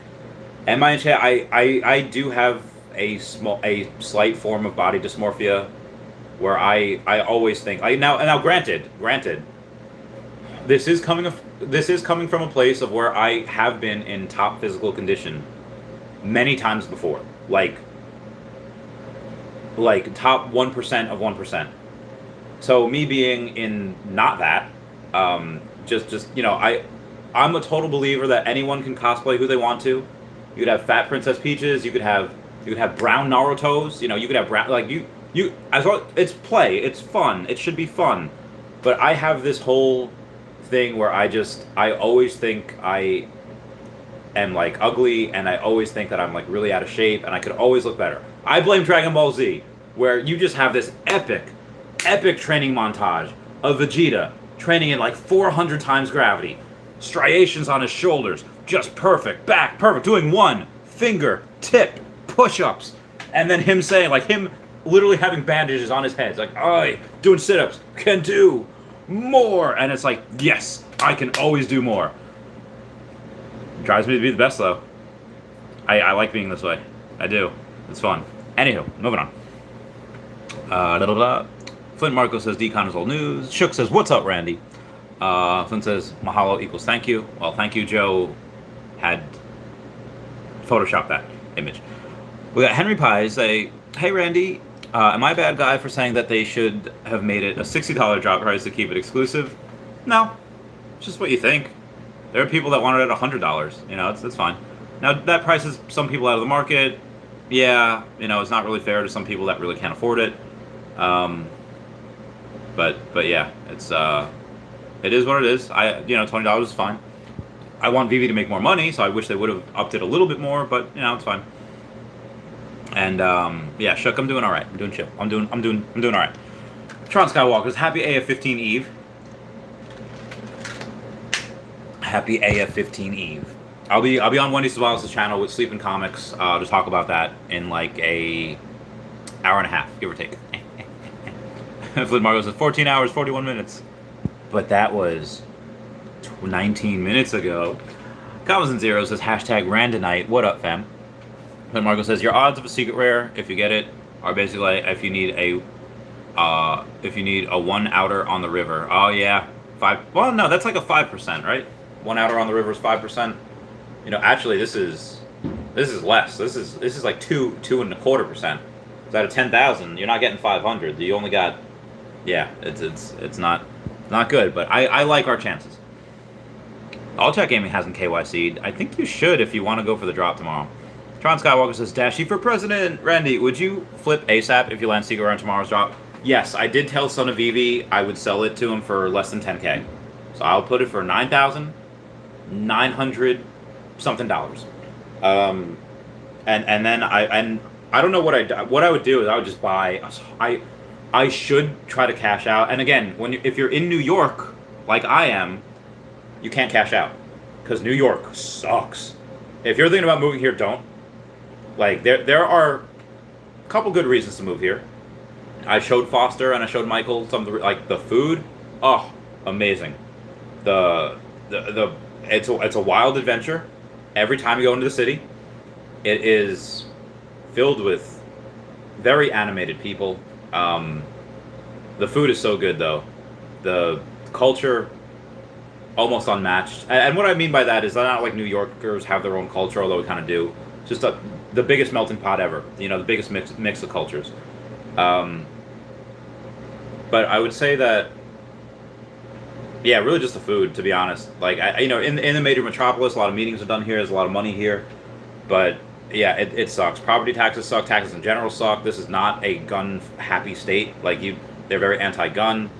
Am I in shape? I do have a slight form of body dysmorphia, where I always think, now granted, this is coming from a place of where I have been in top physical condition many times before, like top 1% of 1%. So me being in not that, I'm a total believer that anyone can cosplay who they want to. You could have fat Princess Peaches. You could have brown Naruto's. You could have brown, like you. As well, it's play. It's fun. It should be fun. But I have this whole thing where I always think I am like ugly, and I always think that I'm like really out of shape, and I could always look better. I blame Dragon Ball Z. where you just have this epic training montage of Vegeta training in like 400 times gravity, striations on his shoulders, just perfect, back perfect, doing one finger tip push-ups, and then him saying, like, him literally having bandages on his head. It's like, I doing sit-ups, can do more. And it's like, yes, I can always do more. Drives me to be the best, though. I like being this way. I do. It's fun. Anywho, moving on. Flint Marco says, Decon is old news. Shook says, what's up, Randy? Flint says, mahalo equals thank you. Well, thank you, Joe had photoshopped that image. We got Henry Pye say, hey, Randy, am I a bad guy for saying that they should have made it a $60 drop price to keep it exclusive? No. It's just what you think. There are people that want it at $100. You know, it's fine. Now, that prices some people out of the market. Yeah, you know, it's not really fair to some people that really can't afford it. But yeah, it is what it is. $20 is fine. I want Veve to make more money, so I wish they would have upped it a little bit more, but you know, it's fine. And yeah, Shook, I'm doing all right. I'm doing chill. I'm doing all right. Tron Skywalker's happy AF15 Eve. Happy AF15 Eve. I'll be on Wendy Stibalis' channel with Sleeping Comics to talk about that in like a hour and a half, give or take. Flint Margo says 14 hours, 41 minutes. But that was 19 minutes ago. Commas and Zero says hashtag Randonite. What up, fam? Flint Margo says your odds of a secret rare, if you get it, are basically like if you need a one outer on the river. Oh yeah, 5. Well, no, that's like a 5%, right? One outer on the river is 5%. You know, actually, this is less. This is like 2.25%. So out of 10,000, you're not getting 500. You only got, yeah, it's not good. But I like our chances. All Chat Gaming hasn't KYC'd. I think you should if you want to go for the drop tomorrow. Tron Skywalker says, Dashy for president. Randy, would you flip ASAP if you land Secret on tomorrow's drop? Yes, I did tell Son of Veve I would sell it to him for less than 10K. So I'll put it for $9,900 something dollars. And then I don't know what I would do is I would just buy. I should try to cash out. And again, if you're in New York like I am, you can't cash out because New York sucks. If you're thinking about moving here, don't. Like there are a couple good reasons to move here. I showed Foster and I showed Michael some of the, like the food. Oh, amazing. It's a wild adventure. Every time you go into the city, it is filled with very animated people. The food is so good, though. The culture, almost unmatched. And what I mean by that is not like New Yorkers have their own culture, although we kind of do. Just the biggest melting pot ever. You know, the biggest mix of cultures. But I would say that, yeah, really just the food, to be honest. Like, in the major metropolis, a lot of meetings are done here. There's a lot of money here. But, yeah, it sucks. Property taxes suck. Taxes in general suck. This is not a gun-happy state. Like, they're very anti-gun.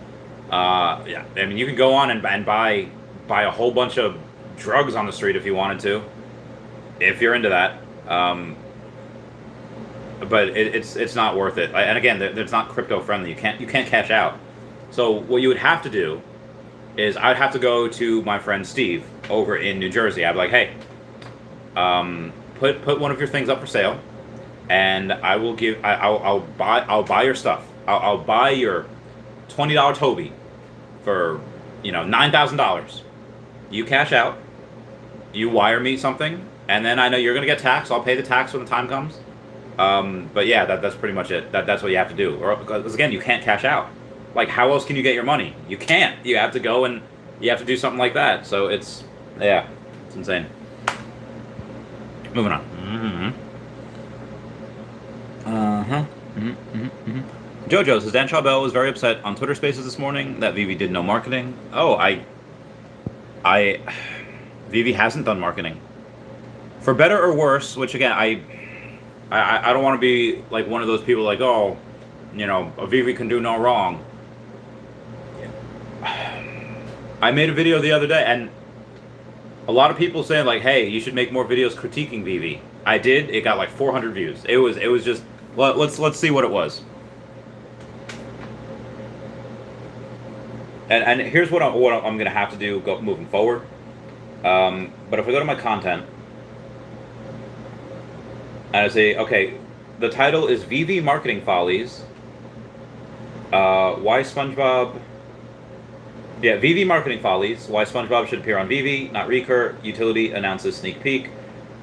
Yeah, I mean, you can go on and buy a whole bunch of drugs on the street if you wanted to. If you're into that. But it's not worth it. And again, it's not crypto-friendly. You can't cash out. So what you would have to do is I'd have to go to my friend Steve over in New Jersey. I'd be like, hey, put one of your things up for sale, and I will I'll buy your stuff. I'll buy your $20 Toby for $9,000. You cash out, you wire me something, and then I know you're gonna get taxed. I'll pay the tax when the time comes. But yeah, that's pretty much it. That's what you have to do. Or because again, you can't cash out. Like, how else can you get your money? You can't. You have to go and you have to do something like that. So it's insane. Moving on. Jojo says, Dan Chabelle was very upset on Twitter Spaces this morning that Veve did no marketing. Oh, Veve hasn't done marketing. For better or worse, which again, I don't want to be like one of those people like, oh, a Veve can do no wrong. I made a video the other day, and a lot of people saying like, hey, you should make more videos critiquing Veve. I did. It got like 400 views. It was just, let's see what it was. And here's what I'm going to have to do moving forward. But if I go to my content and I say, okay, the title is Veve Marketing Follies. Why SpongeBob? Yeah, Veve Marketing Follies. Why SpongeBob should appear on Veve, not Recur. Utility announces sneak peek.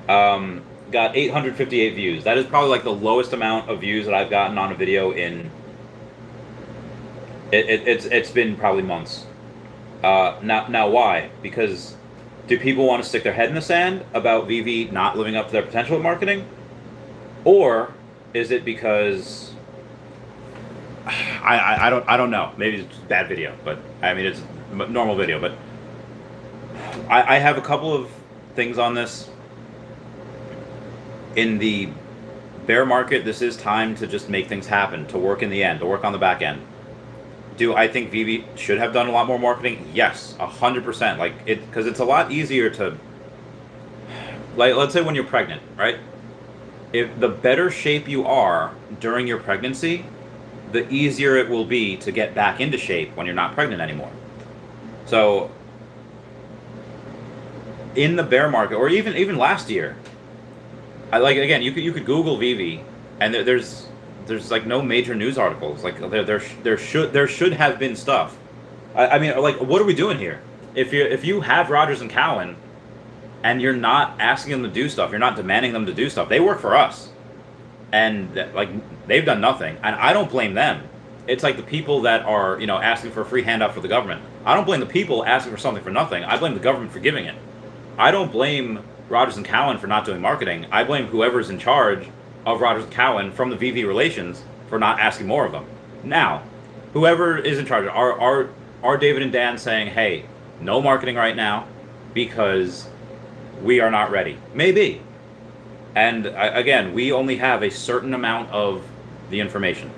Got 858 views. That is probably like the lowest amount of views that I've gotten on a video in. It's been probably months. Now why? Because do people want to stick their head in the sand about Veve not living up to their potential in marketing, or is it because I don't know? Maybe it's a bad video, but I mean it's a normal video. But I have a couple of things on this. In the bear market, this is time to just make things happen, to work in the end, to work on the back end. Do I think Veve should have done a lot more marketing? Yes, 100%. Like because it's a lot easier to, like, let's say when you're pregnant, right? If the better shape you are during your pregnancy, the easier it will be to get back into shape when you're not pregnant anymore. So in the bear market, or even last year, again, you could Google Veve, and there's like no major news articles. Like there should have been stuff. I mean, like, what are we doing here? If you have Rogers and Cowan, and you're not asking them to do stuff, you're not demanding them to do stuff. They work for us, and like they've done nothing, and I don't blame them. It's like the people that are asking for a free handout for the government. I don't blame the people asking for something for nothing. I blame the government for giving it. I don't blame Rogers and Cowan for not doing marketing. I blame whoever's in charge of Rogers and Cowan from the Veve relations for not asking more of them. Now, whoever is in charge, are David and Dan saying, hey, no marketing right now because we are not ready? Maybe. And again, we only have a certain amount of the information.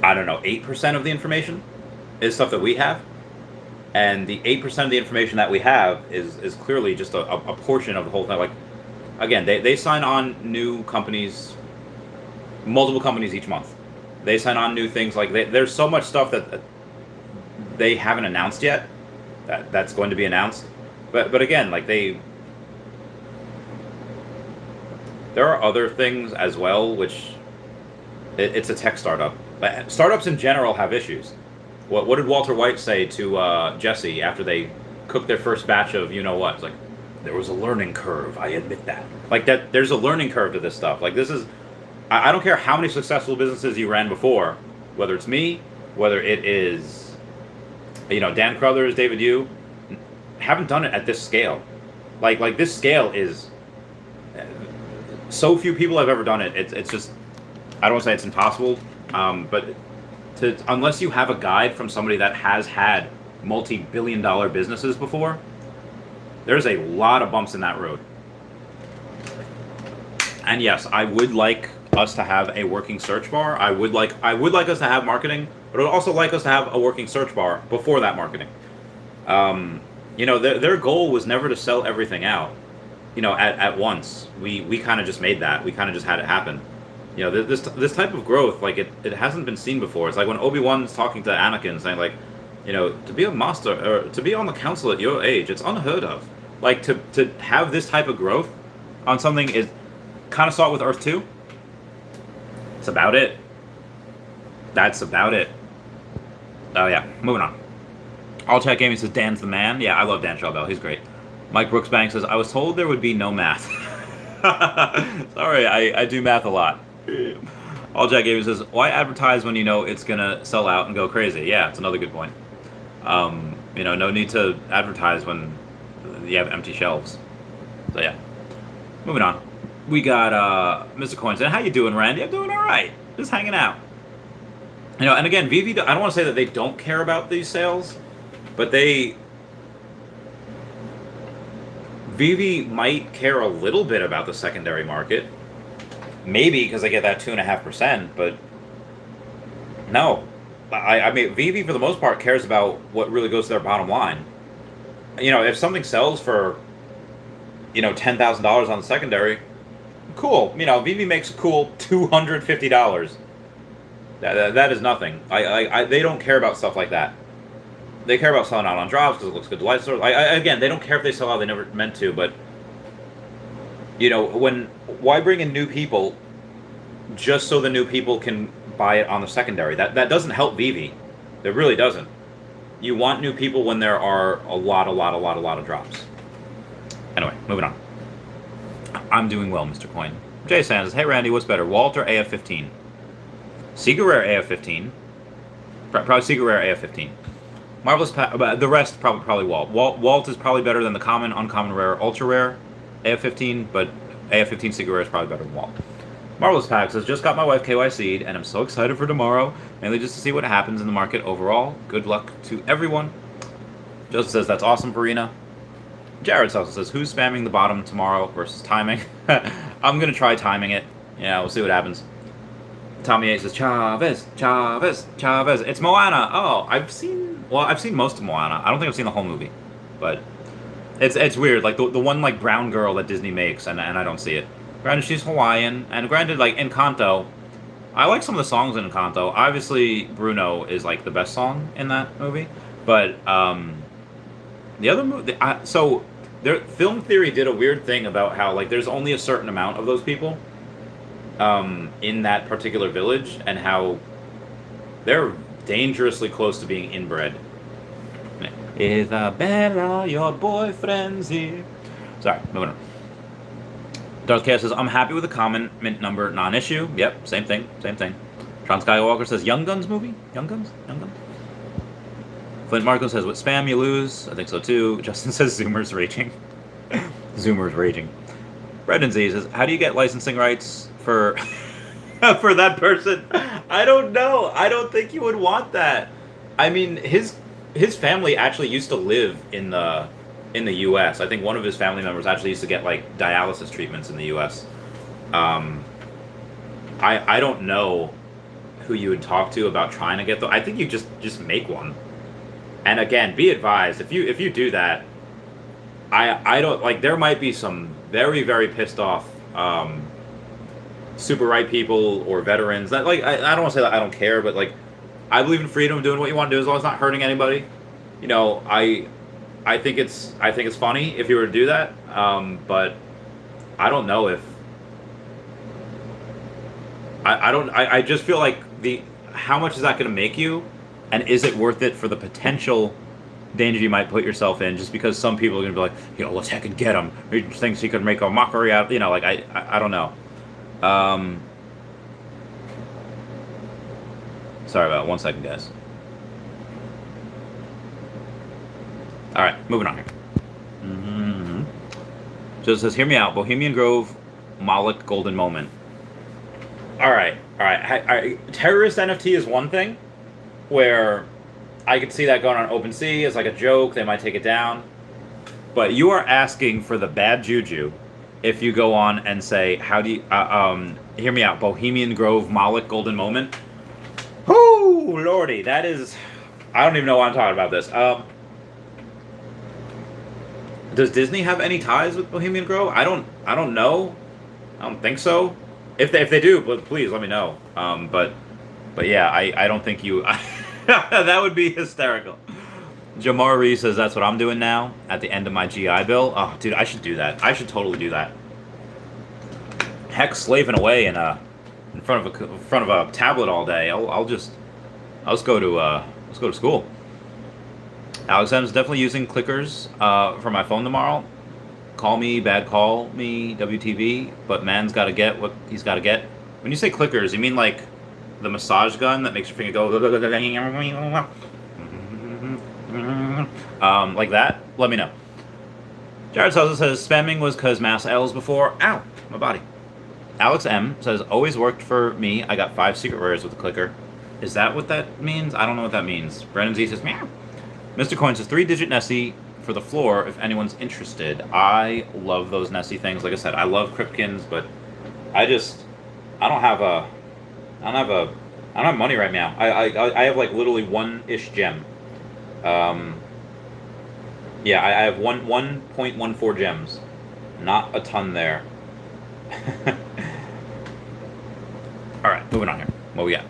I don't know, 8% of the information is stuff that we have. And the 8% of the information that we have is clearly just a portion of the whole thing. Like, again, they sign on new companies, multiple companies each month. They sign on new things. Like, there's so much stuff that they haven't announced yet that's going to be announced. But again, like there are other things as well, which it's a tech startup. Startups in general have issues. What did Walter White say to Jesse after they cooked their first batch of what? It's like, there was a learning curve. I admit that. Like that, there's a learning curve to this stuff. Like this is, I don't care how many successful businesses you ran before, whether it's me, whether it is, Dan Crothers, David Yu, haven't done it at this scale. Like this scale is, so few people have ever done it. It's just, I don't want to say it's impossible, but unless you have a guide from somebody that has had multi-billion-dollar businesses before, there's a lot of bumps in that road. And yes, I would like us to have a working search bar. I would like us to have marketing, but I would also like us to have a working search bar before that marketing. Their goal was never to sell everything out, at once. We kind of just made that. We kind of just had it happen. This type of growth, like it hasn't been seen before. It's like when Obi-Wan's talking to Anakin, saying like, to be a master or to be on the council at your age, it's unheard of. Like to have this type of growth on something is kind of saw it with Earth 2. That's about it. That's about it. Oh yeah, moving on. All Chat Gaming says Dan's the man. Yeah, I love Dan Shelbell. He's great. Mike Brooksbank says, I was told there would be no math. Sorry, I do math a lot. All Jack Gaming says, why advertise when you know it's gonna sell out and go crazy? Yeah, it's another good point. No need to advertise when you have empty shelves. So yeah, moving on. We got Mr. Coins. And how you doing, Randy? I'm doing all right. Just hanging out. And again, Veve, I don't want to say that they don't care about these sales, but Veve might care a little bit about the secondary market. Maybe because they get that 2.5%, but no. I mean, Veve for the most part cares about what really goes to their bottom line. If something sells for, $10,000 on the secondary, cool. Veve makes a cool $250. That is nothing. They don't care about stuff like that. They care about selling out on drops because it looks good to light stores. Again, they don't care if they sell out. They never meant to. But why bring in new people just so the new people can buy it on the secondary? That doesn't help Veve. It really doesn't. You want new people when there are a lot of drops. Anyway, moving on. I'm doing well, Mr. Coin. Jay Sands, hey Randy, what's better, Walt or AF15? Secret Rare AF15. Probably Secret Rare AF15. Marvelous the rest probably Walt. Walt is probably better than the common, uncommon rare, ultra rare AF15, but AF15 Secret Rare is probably better than Walt. Marvelous Pack says, just got my wife KYC'd, and I'm so excited for tomorrow, mainly just to see what happens in the market overall. Good luck to everyone. Joseph says, that's awesome, Verena. Jared also says, who's spamming the bottom tomorrow versus timing? I'm going to try timing it. Yeah, we'll see what happens. Tommy A says, Chavez. It's Moana. Oh, I've seen most of Moana. I don't think I've seen the whole movie. But it's weird. Like, the one, like, brown girl that Disney makes, and I don't see it. Granted, she's Hawaiian. And granted, like, Encanto, I like some of the songs in Encanto. Obviously, Bruno is, like, the best song in that movie. But, the other movie... So, Film Theory did a weird thing about how, like, there's only a certain amount of those people in that particular village, and how they're dangerously close to being inbred. Isabella, your boyfriend's here. Sorry, moving on. Darth Chaos says, I'm happy with the common mint number non-issue. Yep, same thing. Tron Skywalker says, Young Guns movie? Young Guns? Flint Marco says, with spam you lose. I think so too. Justin says, Zoomer's raging. Zoomer's raging. Brendan Z says, how do you get licensing rights for for that person? I don't know. I don't think you would want that. I mean, his family actually used to live in the U.S. I think one of his family members actually used to get, like, dialysis treatments in the U.S. I don't know who you would talk to about trying to get the. I think you just make one. And again, be advised, if you do that, I don't, like, there might be some very, very pissed off super right people or veterans that, like, I don't want to say that I don't care, but, like, I believe in freedom, doing what you want to do as long as it's not hurting anybody. You know, I think it's funny if you were to do that, but I don't know if I just feel like how much is that going to make you, and is it worth it for the potential danger you might put yourself in, just because some people are going to be like, you know, let's heck and get him. He thinks he could make a mockery out, you know, like, I don't know. Sorry about it. 1 second, guys. All right, moving on here. Mm-hmm. So it says, hear me out. Bohemian Grove, Moloch, Golden Moment. All right. Terrorist NFT is one thing where I could see that going on OpenSea as like a joke. They might take it down. But you are asking for the bad juju if you go on and say, how do you... hear me out. Bohemian Grove, Moloch, Golden Moment. Whoo, lordy. That is... I don't even know why I'm talking about this. Does Disney have any ties with Bohemian Grove? I don't know. I don't think so. If they do, please let me know. But yeah, I don't think you... That would be hysterical. Jamar Reese says, that's what I'm doing now at the end of my GI Bill. Oh, dude, I should do that. I should totally do that. Heck, slaving away in front of a tablet all day. I'll just go to school. Alex M's definitely using clickers for my phone tomorrow. Call me, bad call me, WTV, but man's got to get what he's got to get. When you say clickers, you mean like the massage gun that makes your finger go like that? Let me know. Jared Sousa says, spamming was because mass L's before. Ow, my body. Alex M says, always worked for me. I got 5 secret rares with the clicker. Is that what that means? I don't know what that means. Brendan Z says, meow. Mr. Coin says, 3-digit Nessie for the floor if anyone's interested. I love those Nessie things. Like I said, I love Kripkins, but I don't have money right now. I have like literally 1-ish gem. Yeah, I have 1.14 gems. Not a ton there. Alright, moving on here. What we got?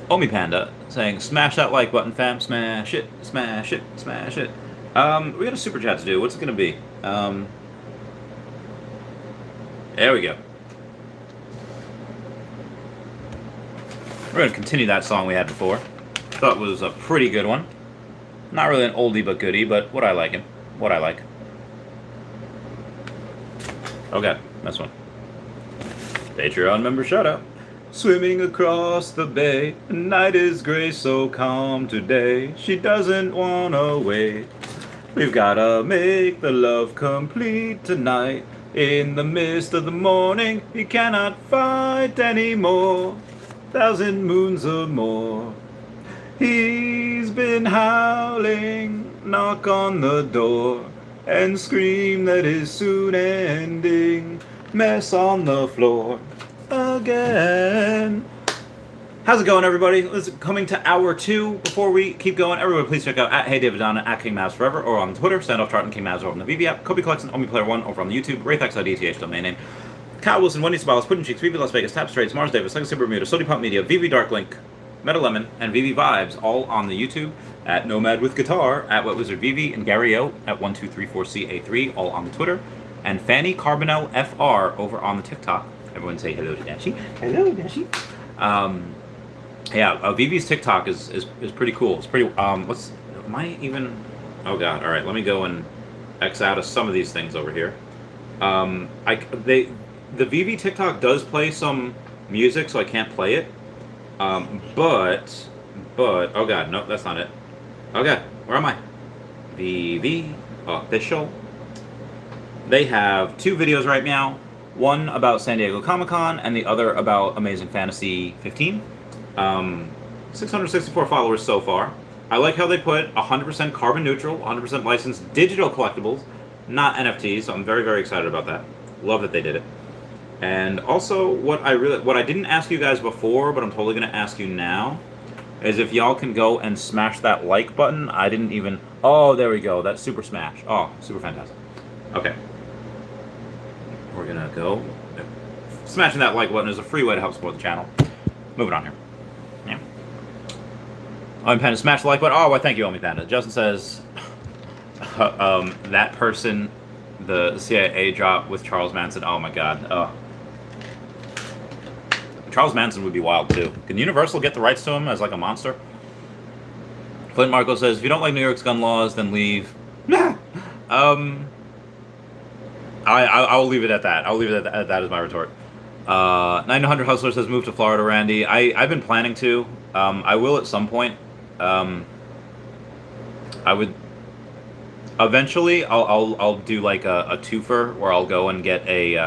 Omi Panda saying, smash that like button, fam. Smash it, smash it, smash it. We got a super chat to do. What's it going to be? There we go. We're going to continue that song we had before. Thought it was a pretty good one. Not really an oldie but goodie, but what I like it. What I like. Okay, this one. Patreon member shout out. Swimming across the bay, the night is gray, so calm today. She doesn't wanna wait. We've gotta make the love complete tonight. In the mist of the morning, he cannot fight anymore. 1,000 moons or more. He's been howling, knock on the door, and scream that is soon ending. Mess on the floor again. How's it going, everybody? It's coming to hour 2. Before we keep going, everybody please check out at HeyDavidDonna, at KingMavsForever, or on Twitter, Standoff Chart and King Mavs over on the Veve app, Kobe Collection, OmiPlayer1 over on the YouTube, WraithX.eth domain name, Kyle Willson, Wendy Stibalis, Pudding Cheeks, Veve Las Vegas, Tap Straits, Mars Davis, Legacy Bermuda, Sody Pump Media, Veve Dark Link, Meta Lemon, and Veve Vibes, all on the YouTube, at Nomad with Guitar, at Wet Wizard Veve, and Gary O at 1234CA3, all on the Twitter, and Fanny Carbonell FR over on the TikTok. Everyone say hello to Dashi. Hello, Dashi. Veve's TikTok is pretty cool. It's pretty. Am I even? Oh God! All right, let me go and X out of some of these things over here. The Veve TikTok does play some music, so I can't play it. But oh God, no, that's not it. Okay, where am I? Veve official. They have 2 videos right now. One about San Diego Comic-Con and the other about Amazing Fantasy 15. 664 followers so far. I like how they put 100% carbon neutral, 100% licensed digital collectibles, not NFTs, so I'm very, very excited about that. Love that they did it. And also, what I didn't ask you guys before, but I'm totally going to ask you now, is if y'all can go and smash that like button. I didn't even... Oh, there we go. That's super smash. Oh, super fantastic. Okay. We're going to go... Smashing that like button is a free way to help support the channel. Moving on here. Yeah. Omi Panda, smash the like button. Oh, well, thank you, Omi Panda. Justin says... that person... The CIA drop with Charles Manson. Oh, my God. Oh. Charles Manson would be wild, too. Can Universal get the rights to him as, like, a monster? Flint Marco says, if you don't like New York's gun laws, then leave. I will leave it at that. I'll leave it at that as my retort. 900 Hustler says, move to Florida, Randy. I've been planning to. I will at some point. I would... Eventually, I'll do like a twofer where I'll go and get a...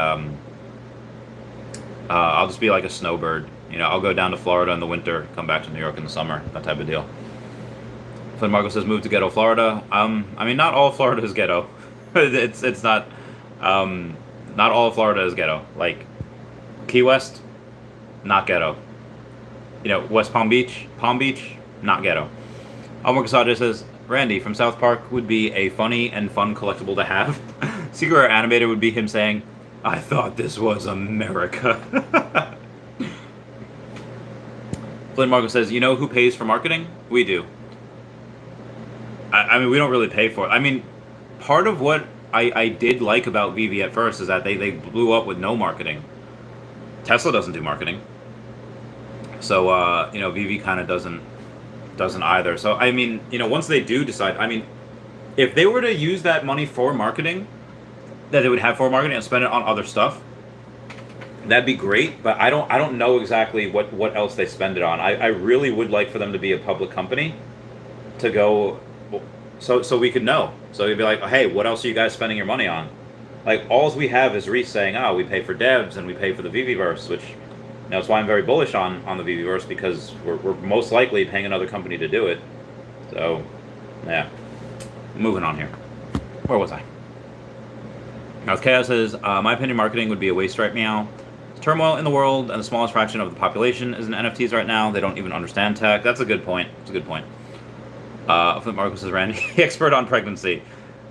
I'll just be like a snowbird. You know, I'll go down to Florida in the winter, come back to New York in the summer, that type of deal. Flynn Marco says, move to ghetto Florida. I mean, not all of Florida is ghetto. It's not... not all of Florida is ghetto. Like, Key West, not ghetto. You know, West Palm Beach, not ghetto. Almar Casada says, Randy from South Park would be a funny and fun collectible to have. Secret Rare Animated would be him saying, I thought this was America. Flynn Marco says, you know who pays for marketing? We do. I mean, we don't really pay for it. I mean, part of what I did like about Veve at first is that they blew up with no marketing. Tesla doesn't do marketing. So, you know, Veve kind of doesn't either. So, I mean, you know, once they do decide, I mean, if they were to use that money for marketing, that they would have for marketing and spend it on other stuff, that'd be great. But I don't know exactly what else they spend it on. I really would like for them to be a public company to go, so we could know. So you'd be like, hey, what else are you guys spending your money on? Like, all we have is Reese saying, oh, we pay for devs and we pay for the Veveverse, which, you know, that's why I'm very bullish on the Veveverse, because we're most likely paying another company to do it. So, yeah. Moving on here. Where was I? North Chaos says, my opinion, marketing would be a waste right now. There's turmoil in the world, and the smallest fraction of the population is in NFTs right now. They don't even understand tech. That's a good point. It's a good point. Flip Marcus says, Randy, expert on pregnancy.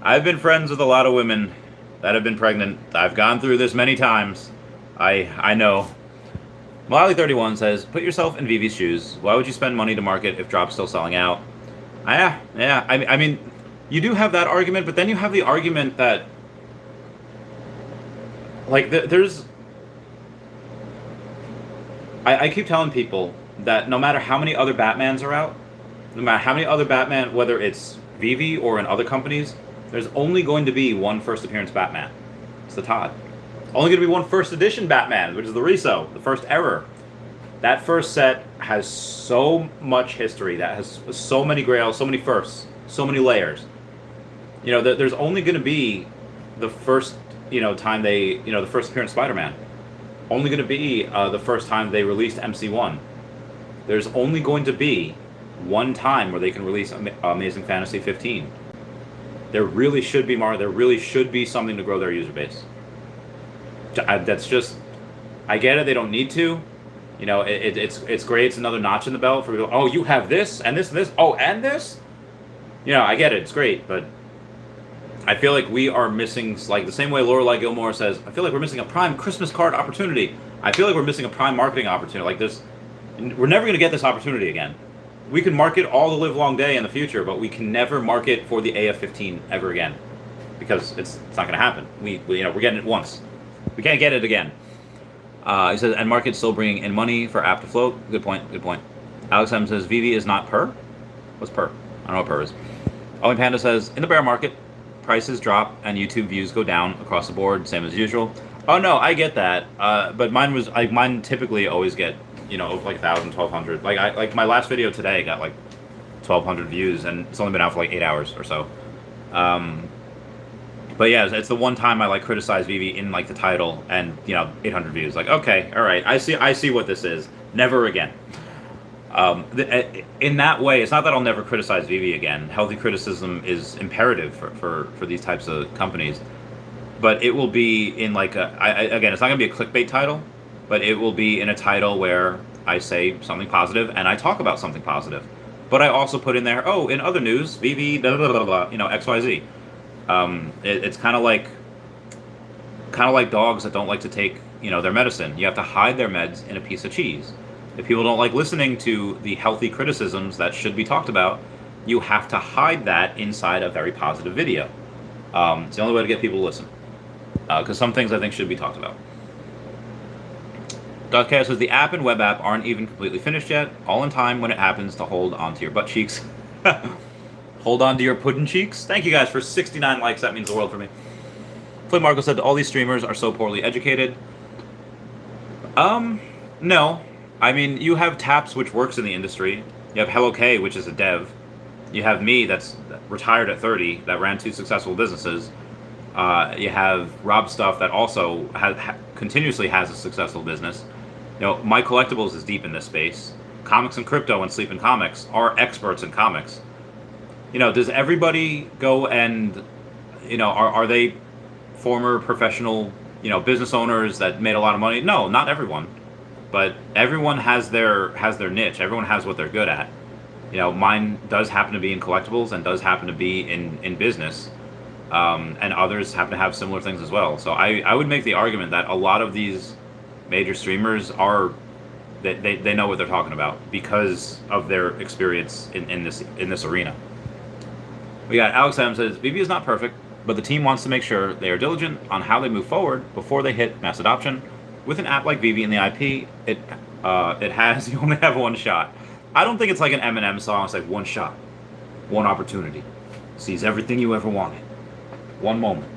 I've been friends with a lot of women that have been pregnant. I've gone through this many times. I know. Miley31 says, put yourself in Vivi's shoes. Why would you spend money to market if drop's still selling out? Yeah. I mean, you do have that argument, but then you have the argument that, like, there's... I keep telling people that no matter how many other Batmans are out, no matter how many other Batman, whether it's Vivi or in other companies, there's only going to be one first appearance Batman. It's the Todd. Only going to be one first edition Batman, which is the Riso, the first error. That first set has so much history, that has so many grails, so many firsts, so many layers. You know, there's only going to be the first, time they, the first appearance Spider-Man. Only going to be the first time they released MC1. There's only going to be one time where they can release Amazing Fantasy 15. There really should be more. There really should be something to grow their user base. That's just, I get it. They don't need to. It's great. It's another notch in the belt for people. Oh, you have this and this and this. Oh, and this. I get it. It's great, but I feel like we are missing, like the same way Lorelai Gilmore says, I feel like we're missing a prime Christmas card opportunity. I feel like we're missing a prime marketing opportunity. Like this, we're never going to get this opportunity again. We can market all the live long day in the future, but we can never market for the AF-15 ever again, because it's not going to happen. We're getting it once. We can't get it again. He says, and market's still bringing in money for app to float. Good point. Alex M says, Vivi is not per? What's per? I don't know what per is. Ollie Panda says, in the bear market, prices drop and YouTube views go down across the board, same as usual. Oh no, I get that. But mine typically always get, like 1,000, 1,200. Like my last video today got like 1,200 views, and it's only been out for like 8 hours or so. But yeah, it's the one time I like criticize Vivi in like the title, and 800 views. Like, okay, all right, I see what this is. Never again. In that way, it's not that I'll never criticize Vivi again. Healthy criticism is imperative for these types of companies. But it will be in like again, it's not going to be a clickbait title, but it will be in a title where I say something positive and I talk about something positive. But I also put in there, oh, in other news, Vivi, blah, blah, blah, blah, XYZ. It's kind of like dogs that don't like to take, their medicine. You have to hide their meds in a piece of cheese. If people don't like listening to the healthy criticisms that should be talked about, you have to hide that inside a very positive video. It's the only way to get people to listen. Because some things I think should be talked about. Chaos says, the app and web app aren't even completely finished yet. All in time when it happens to hold onto your butt cheeks. Hold on to your pudding cheeks. Thank you guys for 69 likes. That means the world for me. Flynn Marco said, all these streamers are so poorly educated. No. I mean, you have Taps, which works in the industry. You have Hello K, which is a dev. You have me, that's retired at 30, that ran 2 successful businesses. You have Rob Stuff, that also continuously has a successful business. My Collectibles is deep in this space. Comics and Crypto and Sleep and Comics are experts in comics. Does everybody go and, are they former professional, business owners that made a lot of money? No, not everyone. But everyone has their niche. Everyone has what they're good at. Mine does happen to be in collectibles and does happen to be in business. And others happen to have similar things as well. So I would make the argument that a lot of these major streamers they know what they're talking about because of their experience in this arena. We got Alex M says, Vivi is not perfect, but the team wants to make sure they are diligent on how they move forward before they hit mass adoption. With an app like Vivi and the IP, it has, you only have one shot. I don't think it's like an Eminem song. It's like one shot, one opportunity, seize everything you ever wanted, one moment.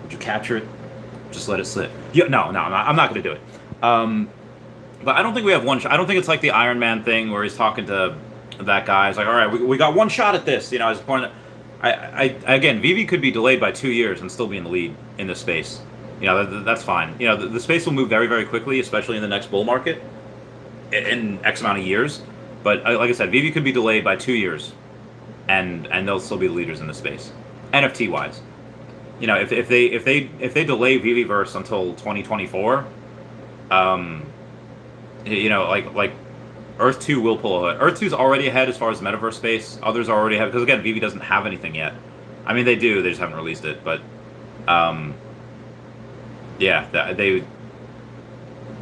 Would you capture it? Just let it slip. Yeah, no, I'm not going to do it. But I don't think we have one shot. I don't think it's like the Iron Man thing where he's talking to that guy. He's like, all right, we got one shot at this. I was pointing. Again, Vivi could be delayed by 2 years and still be in the lead in this space. That's fine. The space will move very, very quickly, especially in the next bull market, in X amount of years. But like I said, Vivi could be delayed by 2 years, and they'll still be the leaders in the space, NFT wise. If they delay Viviverse until 2024, like Earth 2 will pull ahead. Earth 2 is already ahead as far as the metaverse space. Others are already ahead because again, Vivi doesn't have anything yet. I mean, they do. They just haven't released it, but. Yeah,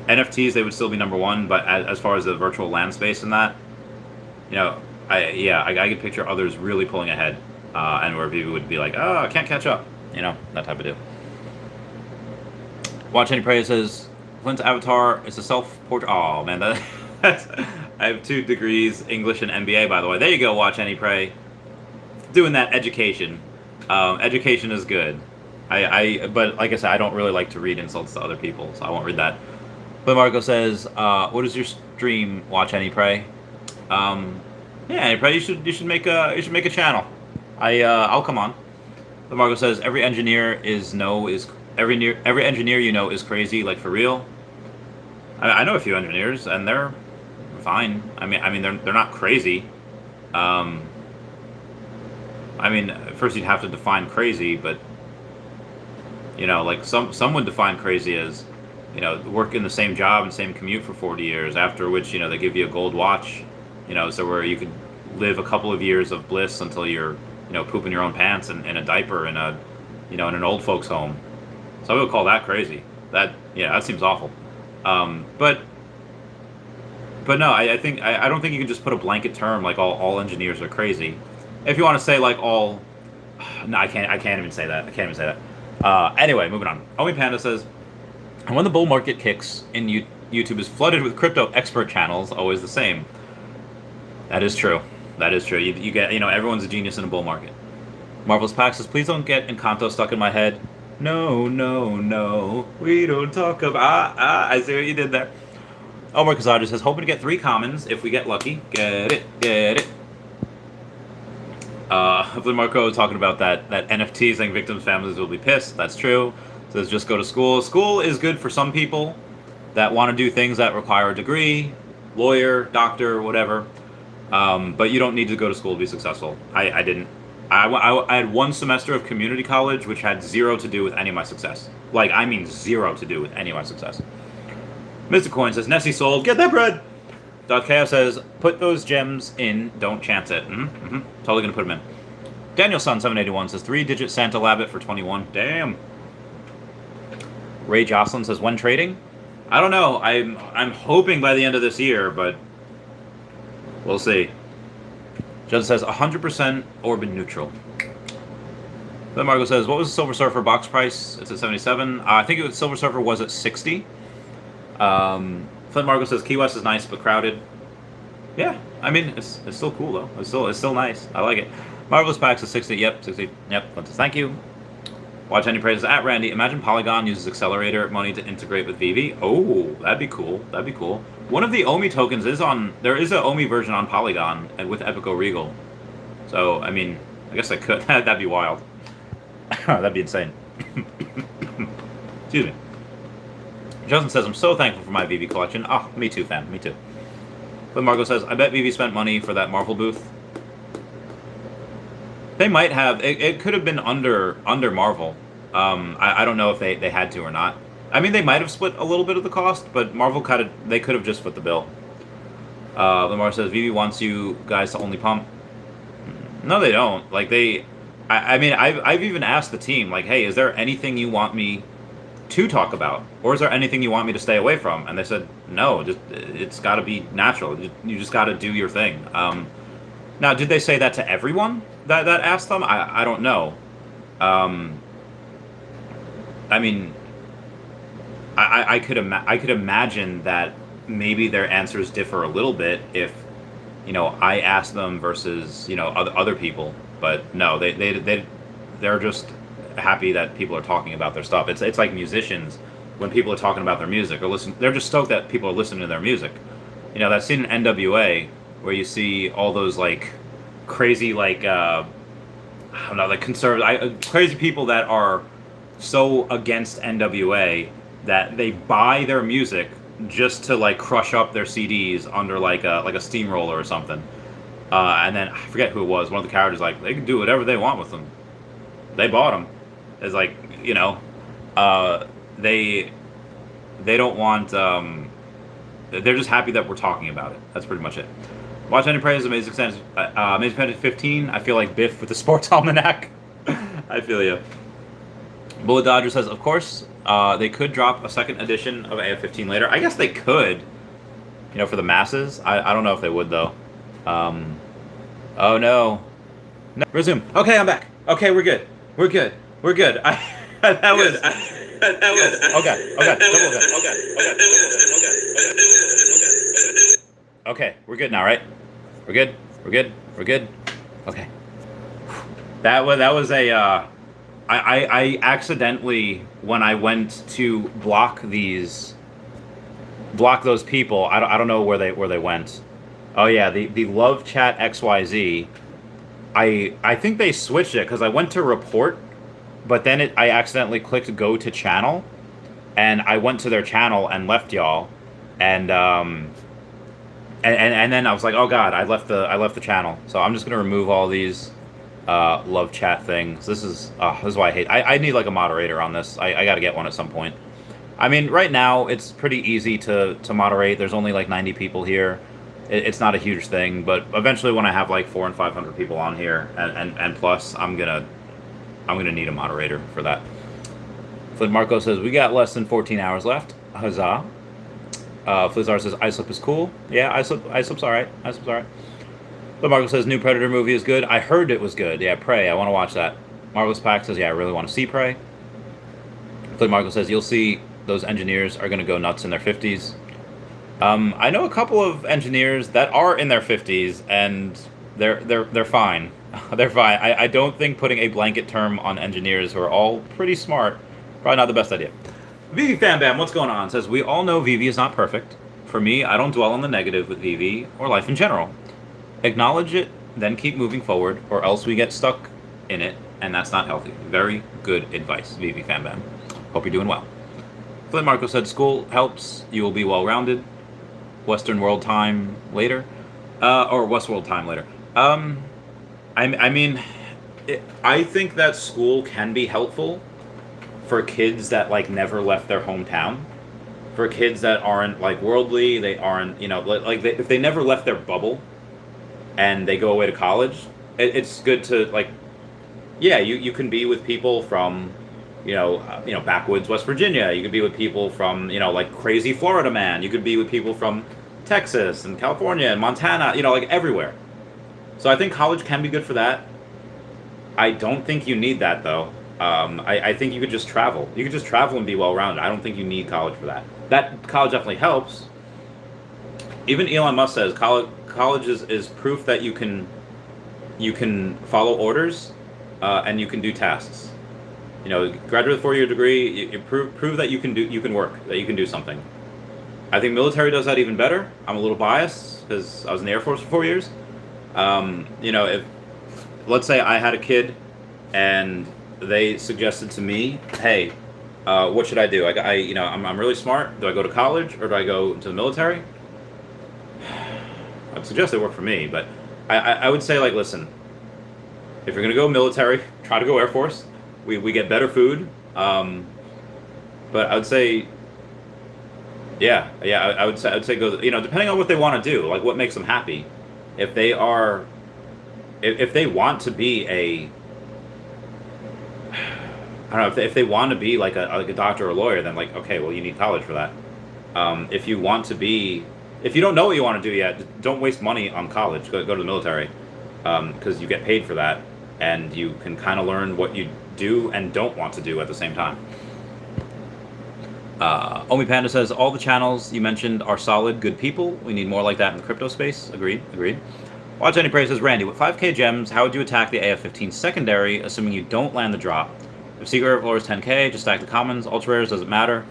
NFTs, they would still be number one, but as far as the virtual land space and that, you know, I could picture others really pulling ahead, and where people would be like, oh, I can't catch up, that type of deal. Watch Any Pray says, Flint's avatar is a self-portrait. Oh, man, that's... I have 2 degrees, English and MBA, by the way. There you go, Watch Any Pray. Doing that education. Education is good. But like I said, I don't really like to read insults to other people, so I won't read that. But Marco says, what is your stream, Watch Any Pray? Yeah, Any Pray, you should make a channel. I'll come on. But Marco says, every engineer every engineer you know is crazy, like for real. I know a few engineers, and they're fine. I mean, they're not crazy. First you'd have to define crazy, but like some would define crazy as, work in the same job and same commute for 40 years. After which, they give you a gold watch, so where you could live a couple of years of bliss until you're, pooping your own pants in a diaper in in an old folks home. Some would call that crazy. That seems awful. But no, I don't think you can just put a blanket term like all engineers are crazy. If you want to say like all, no, I can't even say that. Anyway, moving on. Omi Panda says, and when the bull market kicks in, YouTube is flooded with crypto expert channels, always the same. That is true. You get, everyone's a genius in a bull market. Marvelous Pax says, please don't get Encanto stuck in my head. No, we don't talk about... I see what you did there. Omar Kazadra says, hoping to get 3 commons if we get lucky. Get it. Flynn Marco talking about that NFTs saying victims' families will be pissed. That's true. Says just go to school. School is good for some people that want to do things that require a degree, lawyer, doctor, whatever. But you don't need to go to school to be successful. I didn't. I had 1 semester of community college, which had 0 to do with any of my success. Like, I mean 0 to do with any of my success. Mr. Coin says, Nessie sold, get that bread! Chaos says, put those gems in, don't chance it. Totally gonna put them in. Daniel Sun 781 says, 3-digit Santa Labbit for 21. Damn. Ray Jocelyn says, when trading? I don't know. I'm hoping by the end of this year, but we'll see. Justin says 100% Orbit neutral. Then Margo says, what was the Silver Surfer box price? It's at 77. I think Silver Surfer was at 60. Flint Margo says Key West is nice but crowded. Yeah, I mean it's still cool though. It's still nice. I like it. Marvelous Packs is 60. Yep, 60. Yep. Flint says thank you. Watch Any Praises at Randy. Imagine Polygon uses accelerator money to integrate with Veve. Oh, that'd be cool. One of the Omi tokens is on. There is an Omi version on Polygon and with Epico Regal. So I mean, I guess I could. That'd be wild. That'd be insane. Excuse me. Justin says, I'm so thankful for my Veve collection. Ah, me too, fam. Me too. But Margo says, I bet Veve spent money for that Marvel booth. They might have. It could have been under Marvel. I don't know if they had to or not. I mean, they might have split a little bit of the cost, but Marvel they could have just split the bill. Lamar says, Veve wants you guys to only pump. No, they don't. Like, I mean, I've even asked the team, like, hey, is there anything you want me to talk about? Or is there anything you want me to stay away from? And they said, no, it's got to be natural. You just got to do your thing. Now, did they say that to everyone that asked them? I don't know. I mean, I could imagine that maybe their answers differ a little bit if, I asked them versus, other people. But no, they're just happy that people are talking about their stuff. It's like musicians when people are talking about their music or listen. They're just stoked that people are listening to their music. That scene in NWA where you see all those like crazy like I don't know, like conservative crazy people that are so against NWA that they buy their music just to like crush up their CDs under like a steamroller or something. And then I forget who it was. One of the characters like they can do whatever they want with them. They bought them. It's like they don't want. They're just happy that we're talking about it. That's pretty much it. Watch Any Praise, Amazing Fantasy, Amazing Fantasy 15. I feel like Biff with the Sports Almanac. I feel you. Bullet Dodger says, of course, they could drop a second edition of AF-15 later. I guess they could, for the masses. I don't know if they would, though. Oh, no. No. Resume. Okay, I'm back. Okay, we're good. We're good. We're good. That was... Okay, we're good now, right? We're good? We're good? We're good? Okay. That was a... I accidentally, when I went to block those people, I don't know where they went. Oh yeah, the love chat XYZ. I think they switched it because I went to report, but then I accidentally clicked go to channel, and I went to their channel and left y'all, and then I was like, oh god, I left the channel. So I'm just gonna remove all these love chat things. This is why I hate. I need like a moderator on this. I got to get one at some point. I mean, right now it's pretty easy to moderate. There's only like 90 people here. It's not a huge thing, but eventually when I have like 400 and 500 people on here and plus, I'm gonna need a moderator for that. Flint Marco says we got less than 14 hours left. Huzzah! Flizzar says iSlip is cool. Yeah, iSlip's alright. iSlip's alright. But Marco says new Predator movie is good. I heard it was good. Yeah, Prey. I want to watch that. Marvelous Pack says, yeah, I really want to see Prey. Flint Marco says you'll see those engineers are going to go nuts in their 50s. I know a couple of engineers that are in their 50s, and they're fine. They're fine. I don't think putting a blanket term on engineers who are all pretty smart, probably not the best idea. Veve Fan Bam, what's going on? Says, we all know Veve is not perfect. For me, I don't dwell on the negative with Veve or life in general. Acknowledge it, then keep moving forward, or else we get stuck in it, and that's not healthy. Very good advice, Veve Fan Bam. Hope you're doing well. Flint Marco said, school helps, you will be well-rounded. Western World Time later, or Westworld Time later. I mean, I think that school can be helpful for kids that like never left their hometown, for kids that aren't like worldly, they aren't, if they never left their bubble, and they go away to college. It's good to like, yeah, you can be with people from, backwoods West Virginia. You could be with people from, like crazy Florida man. You could be with people from Texas and California and Montana, like everywhere. So I think college can be good for that. I don't think you need that though. I think you could just travel. You could just travel and be well-rounded. I don't think you need college for that. That college definitely helps. Even Elon Musk says college is proof that you can follow orders and you can do tasks. Graduate with a 4-year degree, you prove that you can work, that you can do something. I think military does that even better. I'm a little biased because I was in the Air Force for 4 years. If let's say I had a kid and they suggested to me, hey, what should I do? I'm really smart. Do I go to college or do I go to the military? I'd suggest they work for me, but I would say, like, listen, if you're going to go military, try to go Air Force. We get better food. But I would say, I would say go, depending on what they want to do, like what makes them happy. If they want to be I don't know, if they want to be like a doctor or a lawyer, then like, okay, well, you need college for that. If you don't know what you want to do yet, don't waste money on college. Go to the military, because you get paid for that, and you can kind of learn what you do and don't want to do at the same time. Omi Panda says, all the channels you mentioned are solid, good people. We need more like that in the crypto space. Agreed. Watch Any Praise says, Randy, with 5k gems, how would you attack the AF-15 secondary, assuming you don't land the drop? If secret rare floor is 10k, just stack the commons. Ultra rares, doesn't matter.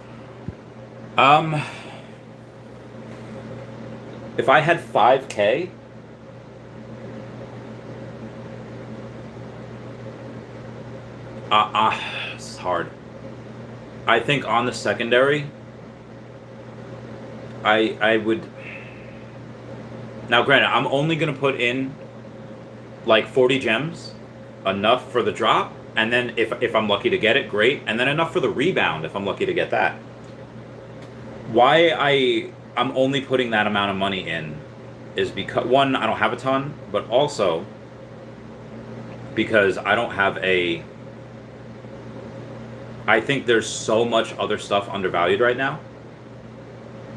If I had 5k, this is hard. I think on the secondary, I would. Now, granted, I'm only gonna put in like 40 gems, enough for the drop, and then if I'm lucky to get it, great, and then enough for the rebound if I'm lucky to get that. Why I'm only putting that amount of money in is because, one, I don't have a ton, but also because I don't have I think there's so much other stuff undervalued right now,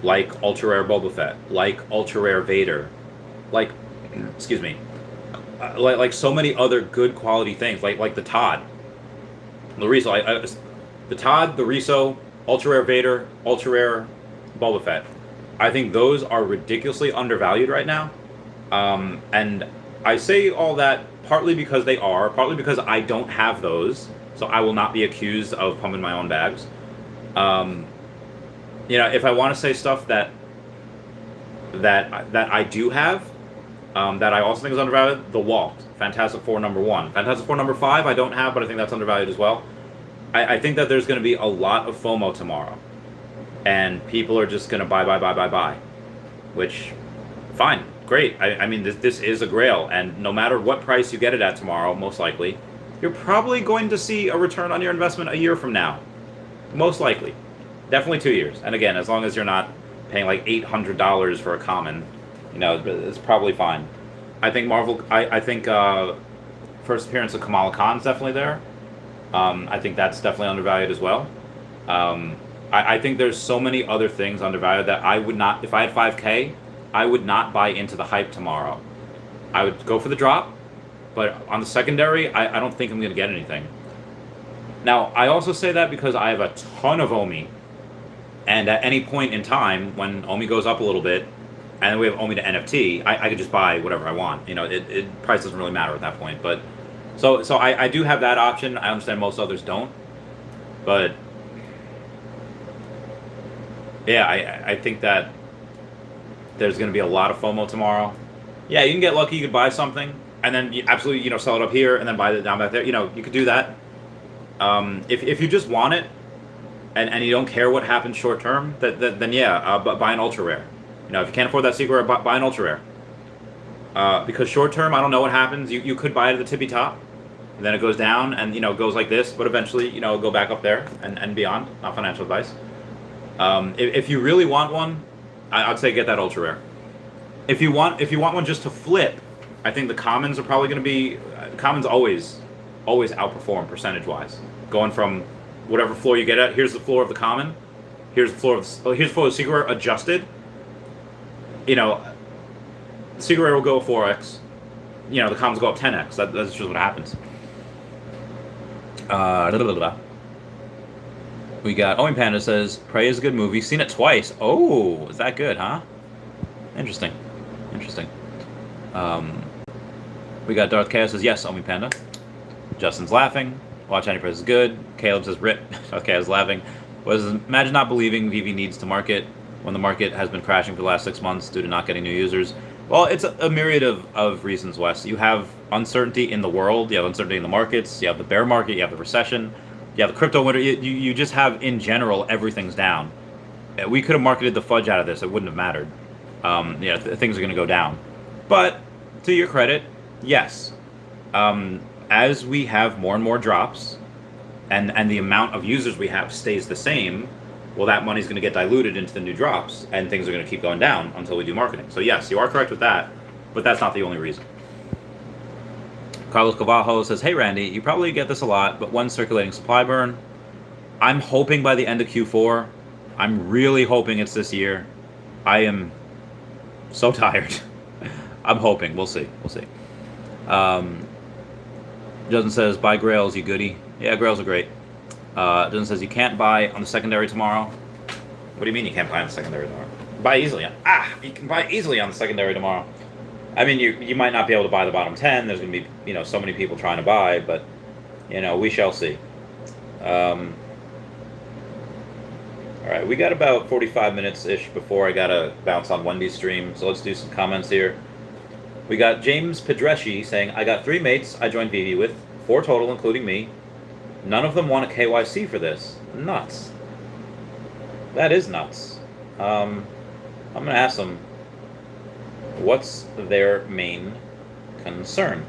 like ultra rare Boba Fett, like ultra rare Vader, like excuse me, like so many other good quality things, like the Todd, the Riso, the Todd, the Riso, ultra rare Vader, ultra rare Boba Fett. I think those are ridiculously undervalued right now, and I say all that partly because they are, partly because I don't have those, so I will not be accused of pumping my own bags. Um, if I want to say stuff that I do have, that I also think is undervalued, The Walt, Fantastic Four #1, Fantastic Four #5. I don't have, but I think that's undervalued as well. I think that there's going to be a lot of FOMO tomorrow, and people are just going to buy, which, fine, great. I mean, this is a grail, and no matter what price you get it at tomorrow, most likely, you're probably going to see a return on your investment a year from now. Most likely. Definitely 2 years. And again, as long as you're not paying like $800 for a common, it's probably fine. I think I think first appearance of Kamala Khan's definitely there. I think that's definitely undervalued as well. I think there's so many other things undervalued that I would not, if I had 5K, I would not buy into the hype tomorrow. I would go for the drop, but on the secondary, I don't think I'm going to get anything. Now, I also say that because I have a ton of OMI, and at any point in time, when OMI goes up a little bit, and then we have OMI to NFT, I could just buy whatever I want. Price doesn't really matter at that point. But so I do have that option. I understand most others don't, but yeah, I think that there's going to be a lot of FOMO tomorrow. Yeah, you can get lucky. You could buy something, and then you absolutely sell it up here, and then buy it down back there. You could do that. If you just want it, and you don't care what happens short term, then yeah, but buy an ultra rare. If you can't afford that secret, buy an ultra rare. Because short term, I don't know what happens. You could buy it at the tippy top, and then it goes down, and goes like this, but eventually it'll go back up there and beyond. Not financial advice. If you really want one, I'd say get that ultra rare. If you want one just to flip, I think the commons are probably going to be commons always outperform percentage wise. Going from whatever floor you get at, here's the floor of the common, here's the floor of the secret rare adjusted. The secret rare will go 4x. The commons go up 10x. That's just what happens. We got Owen Panda says, Prey is a good movie. Seen it twice. Oh, is that good, huh? Interesting. We got Darth Chaos says, yes, Omi Panda. Justin's laughing. Watch Any Price is good. Caleb says, rip. Darth Chaos is laughing. Imagine not believing Veve needs to market when the market has been crashing for the last 6 months due to not getting new users. Well, it's a myriad of reasons, Wes. You have uncertainty in the world. You have uncertainty in the markets. You have the bear market. You have the recession. You have the crypto winter. You just have, in general, everything's down. We could have marketed the fudge out of this. It wouldn't have mattered. Things are going to go down. But, to your credit, yes. As we have more and more drops, and the amount of users we have stays the same, well, that money's going to get diluted into the new drops, and things are going to keep going down until we do marketing. So yes, you are correct with that, but that's not the only reason. Carlos Cavajo says, hey Randy, you probably get this a lot, but when's circulating supply burn? I'm hoping by the end of Q4. I'm really hoping it's this year. I am so tired. I'm hoping. We'll see. Justin says, buy Grails, you goody. Yeah, Grails are great. Justin says, you can't buy on the secondary tomorrow. What do you mean you can't buy on the secondary tomorrow? Buy easily. You can buy easily on the secondary tomorrow. I mean, you might not be able to buy the bottom 10. There's going to be, so many people trying to buy, but, we shall see. All right, we got about 45 minutes-ish before I got to bounce on Wendy's stream, so let's do some comments here. We got James Pedresci saying, I got 3 mates I joined Veve with, 4 total, including me. None of them want a KYC for this. Nuts. That is nuts. I'm going to ask them, what's their main concern?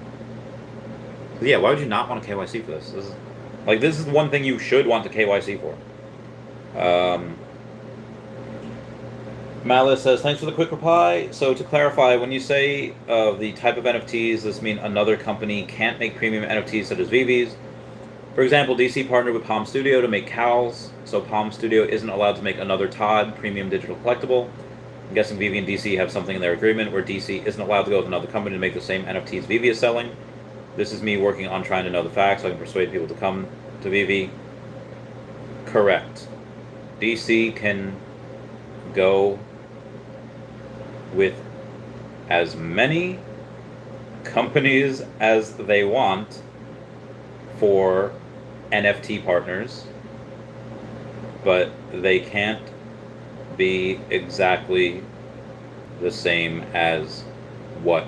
Yeah, why would you not want a KYC for this? This is the one thing you should want the KYC for. Malice says, thanks for the quick reply. So to clarify, when you say the type of NFTs, does this mean another company can't make premium NFTs such as Veve's? For example, DC partnered with Palm Studio to make CALs, so Palm Studio isn't allowed to make another Todd premium digital collectible. I'm guessing Veve and DC have something in their agreement where DC isn't allowed to go with another company to make the same NFTs Veve is selling. This is me working on trying to know the facts so I can persuade people to come to Veve. Correct. DC can go with as many companies as they want for NFT partners, but they can't be exactly the same as what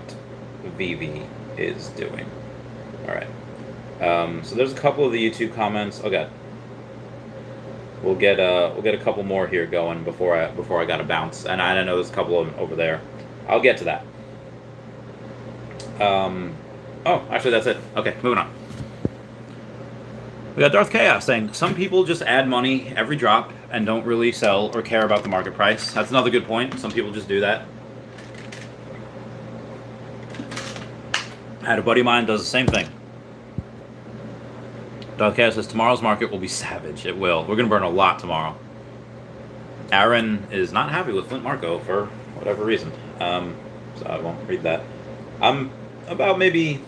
Veve is doing. All right. So there's a couple of the YouTube comments. Okay. We'll get a couple more here going before I gotta bounce, and I know there's a couple of them over there. I'll get to that. Oh, actually that's it. Okay, moving on. We got Darth Chaos saying some people just add money every drop and don't really sell or care about the market price. That's another good point. Some people just do that. I had a buddy of mine does the same thing. Darth Chaos says tomorrow's market will be savage. It will. We're gonna burn a lot tomorrow. Aaron is not happy with Flint Marco for whatever reason. So I won't read that. I'm about maybe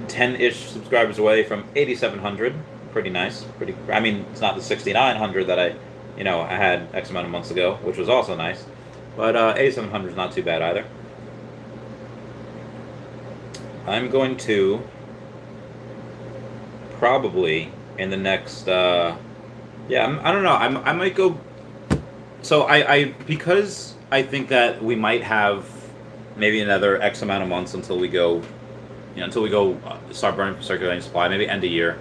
10-ish subscribers away from 8,700. Pretty nice. I mean, it's not the 6,900 that I had X amount of months ago, which was also nice. But 8,700 is not too bad either. I'm going to probably in the next I don't know. I might go. So I because I think that we might have maybe another X amount of months until we go start burning for circulating supply, maybe end of year.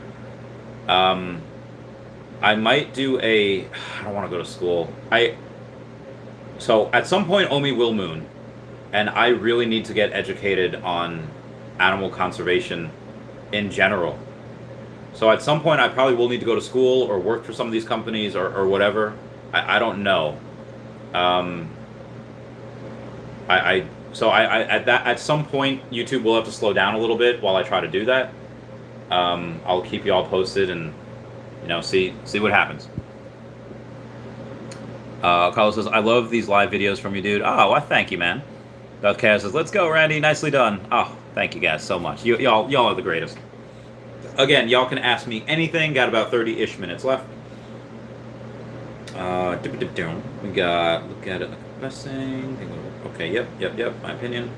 I might do I don't want to go to school. So at some point Omi will moon, and I really need to get educated on animal conservation in general. So at some point I probably will need to go to school or work for some of these companies or whatever. I don't know. At some point YouTube will have to slow down a little bit while I try to do that. I'll keep you all posted and see what happens. Carlos says, I love these live videos from you, dude. Oh, well, thank you, man. Kaz says, let's go, Randy. Nicely done. Oh, thank you guys so much. Y'all are the greatest. Again, y'all can ask me anything. Got about 30-ish minutes left. We got, look at it, messing. Okay, yep, my opinion.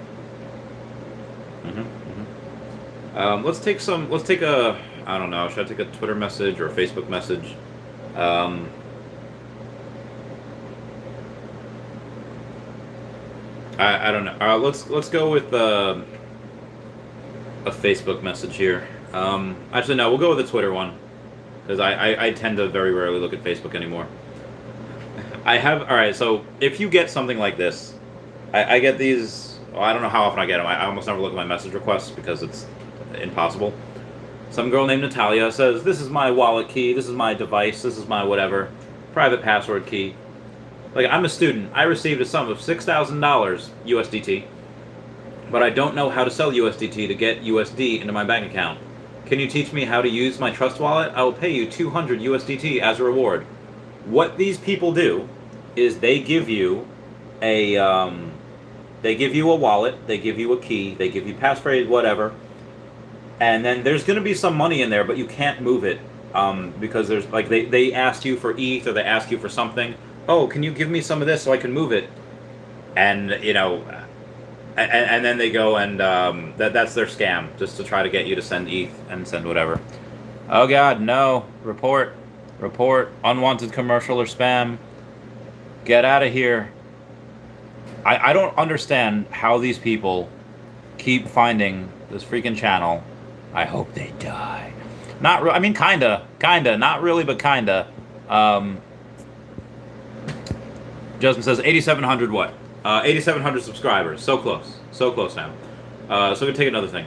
Let's take a, I don't know, should I take a Twitter message or a Facebook message? I don't know. Let's go with a Facebook message here. Actually, no, we'll go with the Twitter one, because I tend to very rarely look at Facebook anymore. Alright, so if you get something like this, I get these, I don't know how often I get them. I almost never look at my message requests because it's impossible. Some girl named Natalia says, this is my wallet key, this is my device, this is my whatever, private password key. Like, I'm a student. I received a sum of $6,000 USDT, but I don't know how to sell USDT to get USD into my bank account. Can you teach me how to use my Trust wallet? I will pay you 200 USDT as a reward. What these people do is they give you a wallet, they give you a key, they give you passphrase, whatever, and then there's going to be some money in there, but you can't move it because there's like they ask you for ETH or they ask you for something. Oh, can you give me some of this so I can move it? And and then they go and that's their scam, just to try to get you to send ETH and send whatever. Oh God, no! Report, unwanted commercial or spam. Get out of here. I don't understand how these people keep finding this freaking channel. I hope they die. I mean, kinda, not really, but kinda. Justin says 8,700 what? 8,700 subscribers. So close now. So we're gonna take another thing.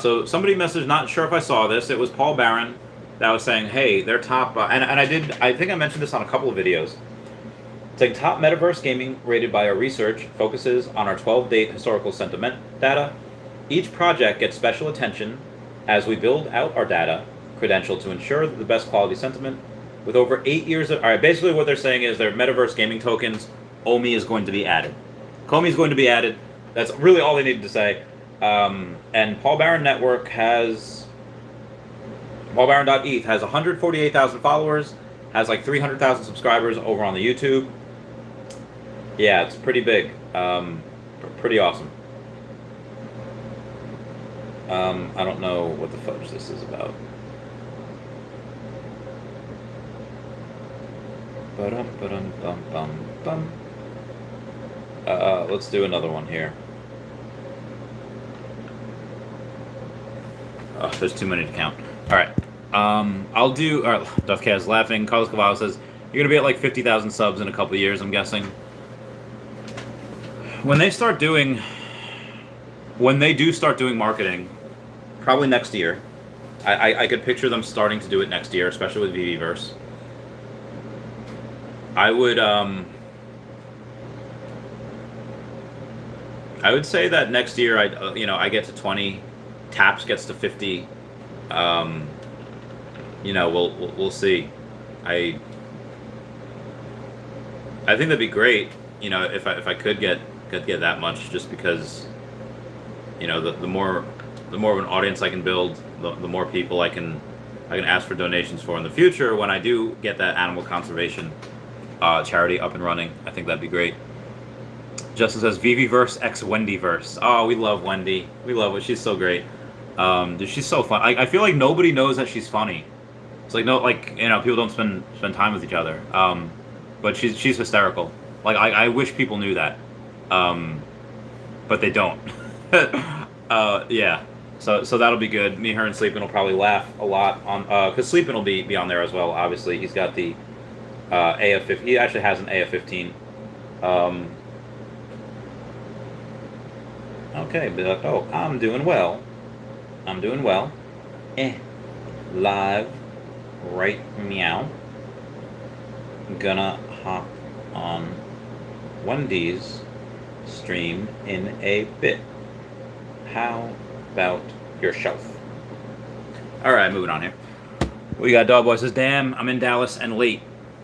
So somebody messaged, not sure if I saw this. It was Paul Barron that was saying, hey, their top, and I think I mentioned this on a couple of videos. It's like top metaverse gaming rated by our research focuses on our 12-date historical sentiment data. Each project gets special attention as we build out our data credential to ensure the best quality sentiment. With over 8 years of... All right, basically what they're saying is their metaverse gaming tokens, OMI is going to be added. Comey is going to be added. That's really all they needed to say. And Paul Barron Network has... PaulBarron.eth has 148,000 followers, has like 300,000 subscribers over on the YouTube. Yeah, it's pretty big. Pretty awesome. I don't know what the fudge this is about. Let's do another one here. Oh, there's too many to count. All right. I'll do... All right, Duff K is laughing. Carlos Cavallo says, you're going to be at like 50,000 subs in a couple of years, I'm guessing. When they do start doing marketing, probably next year. I could picture them starting to do it next year, especially with Veveverse. I would say that next year I get to 20, Taps gets to 50. We'll see. I think that'd be great. If I could get that much, just because the more of an audience I can build, the more people I can ask for donations for in the future when I do get that animal conservation charity up and running. I think that'd be great. Justin says Veveverse x Wendyverse. Oh, we love Wendy. We love her. She's so great. Dude, she's so fun. I feel like nobody knows that she's funny. It's like people don't spend time with each other. But she's hysterical. Like I wish people knew that. But they don't. Yeah. So that'll be good. Me, her, and Sleepin will probably laugh a lot on because Sleepin will be on there as well. Obviously, he's got the AF15. He actually has an AF15. Okay, but I'm doing well. Live right meow. Gonna hop on Wendy's stream in a bit. How about yourself? Alright, moving on here. We got Dog Boy says, damn, I'm in Dallas and late.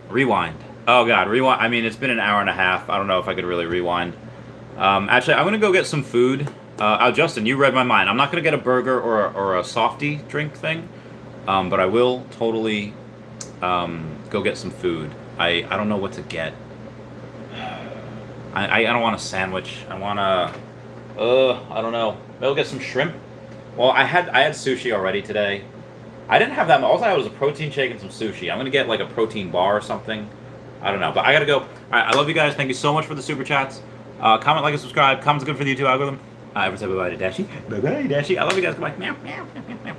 Rewind. Oh god, rewind. I mean, it's been an hour and a half. I don't know if I could really rewind. Actually, I'm gonna go get some food. Justin, you read my mind. I'm not gonna get a burger or a softy drink thing, but I will totally go get some food. I don't know what to get. I don't want a sandwich. I want I don't know. Maybe I'll get some shrimp. Well, I had sushi already today. I didn't have that much. All I had was a protein shake and some sushi. I'm gonna get like a protein bar or something. I don't know, but I gotta go. All right, I love you guys. Thank you so much for the super chats. Comment, like, and subscribe. Comment's good for the YouTube algorithm. Every time, bye-bye to Dashi. Bye-bye, Dashi. I love you guys. Goodbye. Meow, meow, meow, meow.